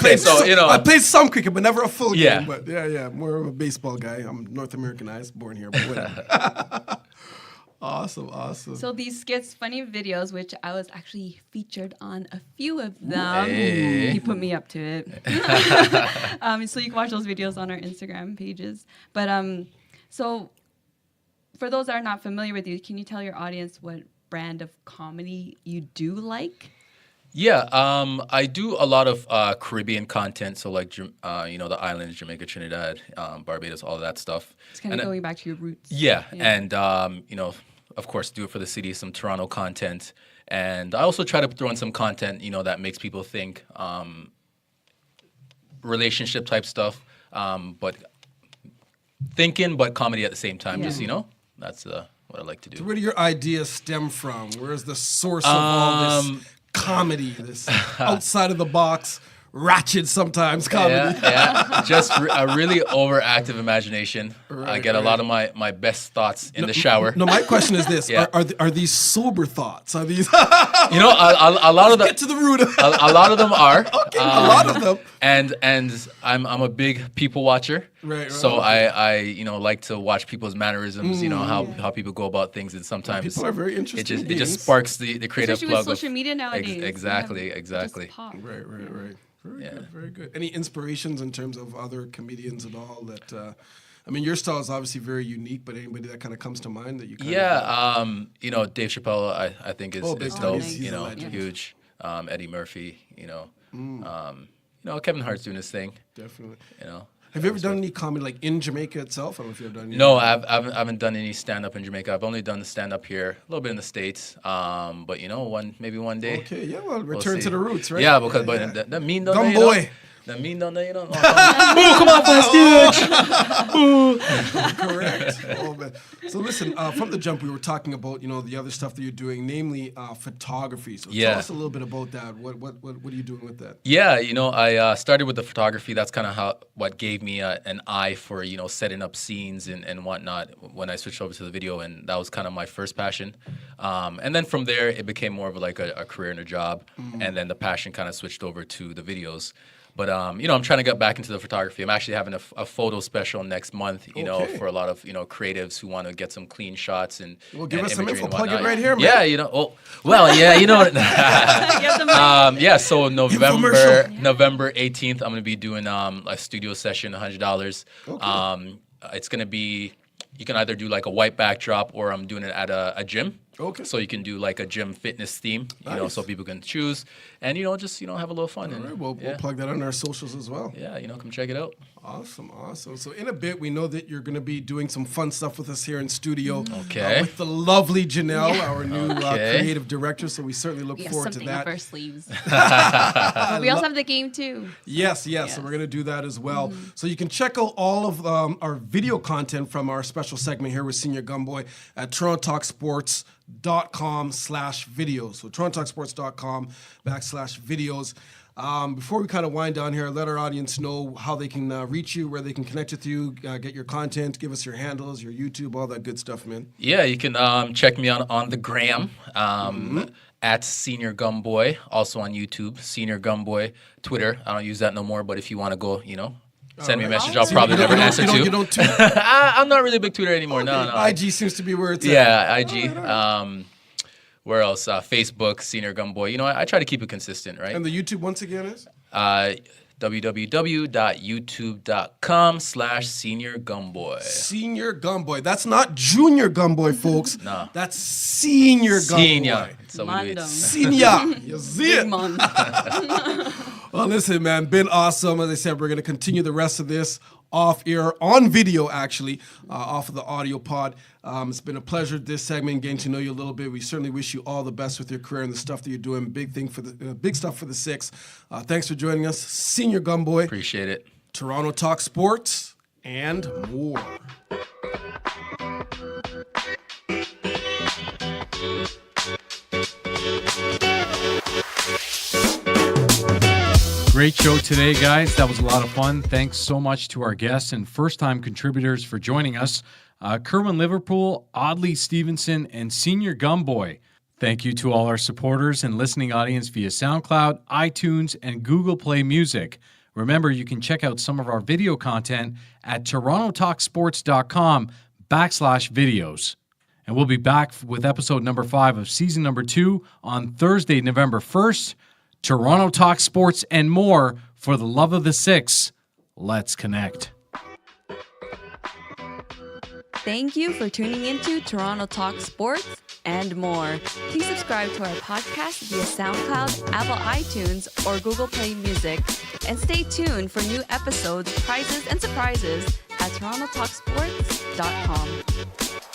played some cricket, but never a full Yeah. game. But yeah, more of a baseball guy. I'm North Americanized, born here, but whatever. Awesome. So these skits, funny videos, which I was actually featured on a few of them. Hey. He put me up to it. So you can watch those videos on our Instagram pages. But so for those that are not familiar with you, can you tell your audience what brand of comedy you do like? Yeah, I do a lot of Caribbean content, so like the islands, Jamaica, Trinidad, Barbados, all of that stuff. It's kind of going back to your roots. Yeah, and of course, do it for the city, some Toronto content, and I also try to throw in some content, that makes people think, relationship type stuff, but thinking, but comedy at the same time. Just that's what I like to do. So where do your ideas stem from? Where's the source of all this comedy, this outside of the box, ratchet sometimes comedy? Yeah. Just a really overactive imagination. I get a lot of my best thoughts in the shower. No, my question is this: are these sober thoughts? Are these? A lot of them. Get to the root of a lot of them are. Okay, a lot of them. And I'm a big people watcher. Right. So I like to watch people's mannerisms. How people go about things, and sometimes people are very interesting. It just sparks the creative Especially plug with social media nowadays. Exactly. Right. Very good. Any inspirations in terms of other comedians at all that? Your style is obviously very unique, but anybody that kind of comes to mind that you? Dave Chappelle, I think is dope. Nice. Huge. Eddie Murphy. Kevin Hart's doing his thing. Definitely. Have you ever done any comedy like in Jamaica itself? I don't know if you've done any. No, I haven't done any stand up in Jamaica. I've only done the stand up here, a little bit in the States. But maybe one day. Okay, yeah, well, return to the roots, right? Yeah, because that mean don't GumBoy. That mean don't know. Come on, stage. Correct. Oh, man. So listen, from the jump, we were talking about the other stuff that you're doing, namely photography. So tell us a little bit about that. What are you doing with that? Yeah, I started with the photography. That's kind of what gave me an eye for setting up scenes and whatnot when I switched over to the video, and that was kind of my first passion. And then from there, it became more of like a career and a job, and then the passion kind of switched over to the videos. But I'm trying to get back into the photography. I'm actually having a photo special next month, for a lot of creatives who want to get some clean shots and give us some info. Plug it right here, man. Yeah, so November 18th, I'm gonna be doing a studio session, $100. Okay. It's gonna be, you can either do like a white backdrop or I'm doing it at a gym. Okay. So you can do like a gym fitness theme, so people can choose and just have a little fun. All right, we'll plug that on our socials as well. Yeah, come check it out. Awesome. So in a bit, we know that you're going to be doing some fun stuff with us here in studio. Okay. With the lovely Janelle, our new creative director. So we certainly look forward to that. Something up our sleeves. We also have the game too. Yes. So we're going to do that as well. So you can check out all of our video content from our special segment here with Senior GumBoy at TorontoTalkSports.com/videos. So TorontoTalkSports.com/videos. Before we kind of wind down here, let our audience know how they can reach you, where they can connect with you, get your content, give us your handles, your YouTube, all that good stuff, man. Yeah, you can check me on the gram at Senior GumBoy, also on YouTube, Senior GumBoy, Twitter. I don't use that no more, but if you want to go, send me a message. I'll probably never answer to. You don't tweet? I'm not really a big Twitter anymore. Okay. No. IG seems to be where it's at. Yeah, IG. Where else? Facebook, Senior GumBoy. I try to keep it consistent, right? And the YouTube once again is? www.youtube.com/Senior GumBoy. Senior GumBoy. That's not Junior GumBoy, folks. No. That's Senior GumBoy. Senior. You see it? Well, listen, man, been awesome. As I said, we're going to continue the rest of this off air, on video, actually, off of the audio pod. It's been a pleasure, this segment, getting to know you a little bit. We certainly wish you all the best with your career and the stuff that you're doing. Big stuff for the Six. Thanks for joining us, Senior GumBoy. Appreciate it. Toronto Talk Sports and more. Great show today, guys. That was a lot of fun. Thanks so much to our guests and first-time contributors for joining us. Kerwin Liverpool, Audley Stephenson, and Senior GumBoy. Thank you to all our supporters and listening audience via SoundCloud, iTunes, and Google Play Music. Remember, you can check out some of our video content at TorontoTalkSports.com/videos. And we'll be back with episode number 5 of season number 2 on Thursday, November 1st. Toronto Talk Sports and more. For the love of the Six, let's connect. Thank you for tuning into Toronto Talk Sports and more. Please subscribe to our podcast via SoundCloud, Apple iTunes, or Google Play Music. And stay tuned for new episodes, prizes, and surprises at TorontoTalkSports.com.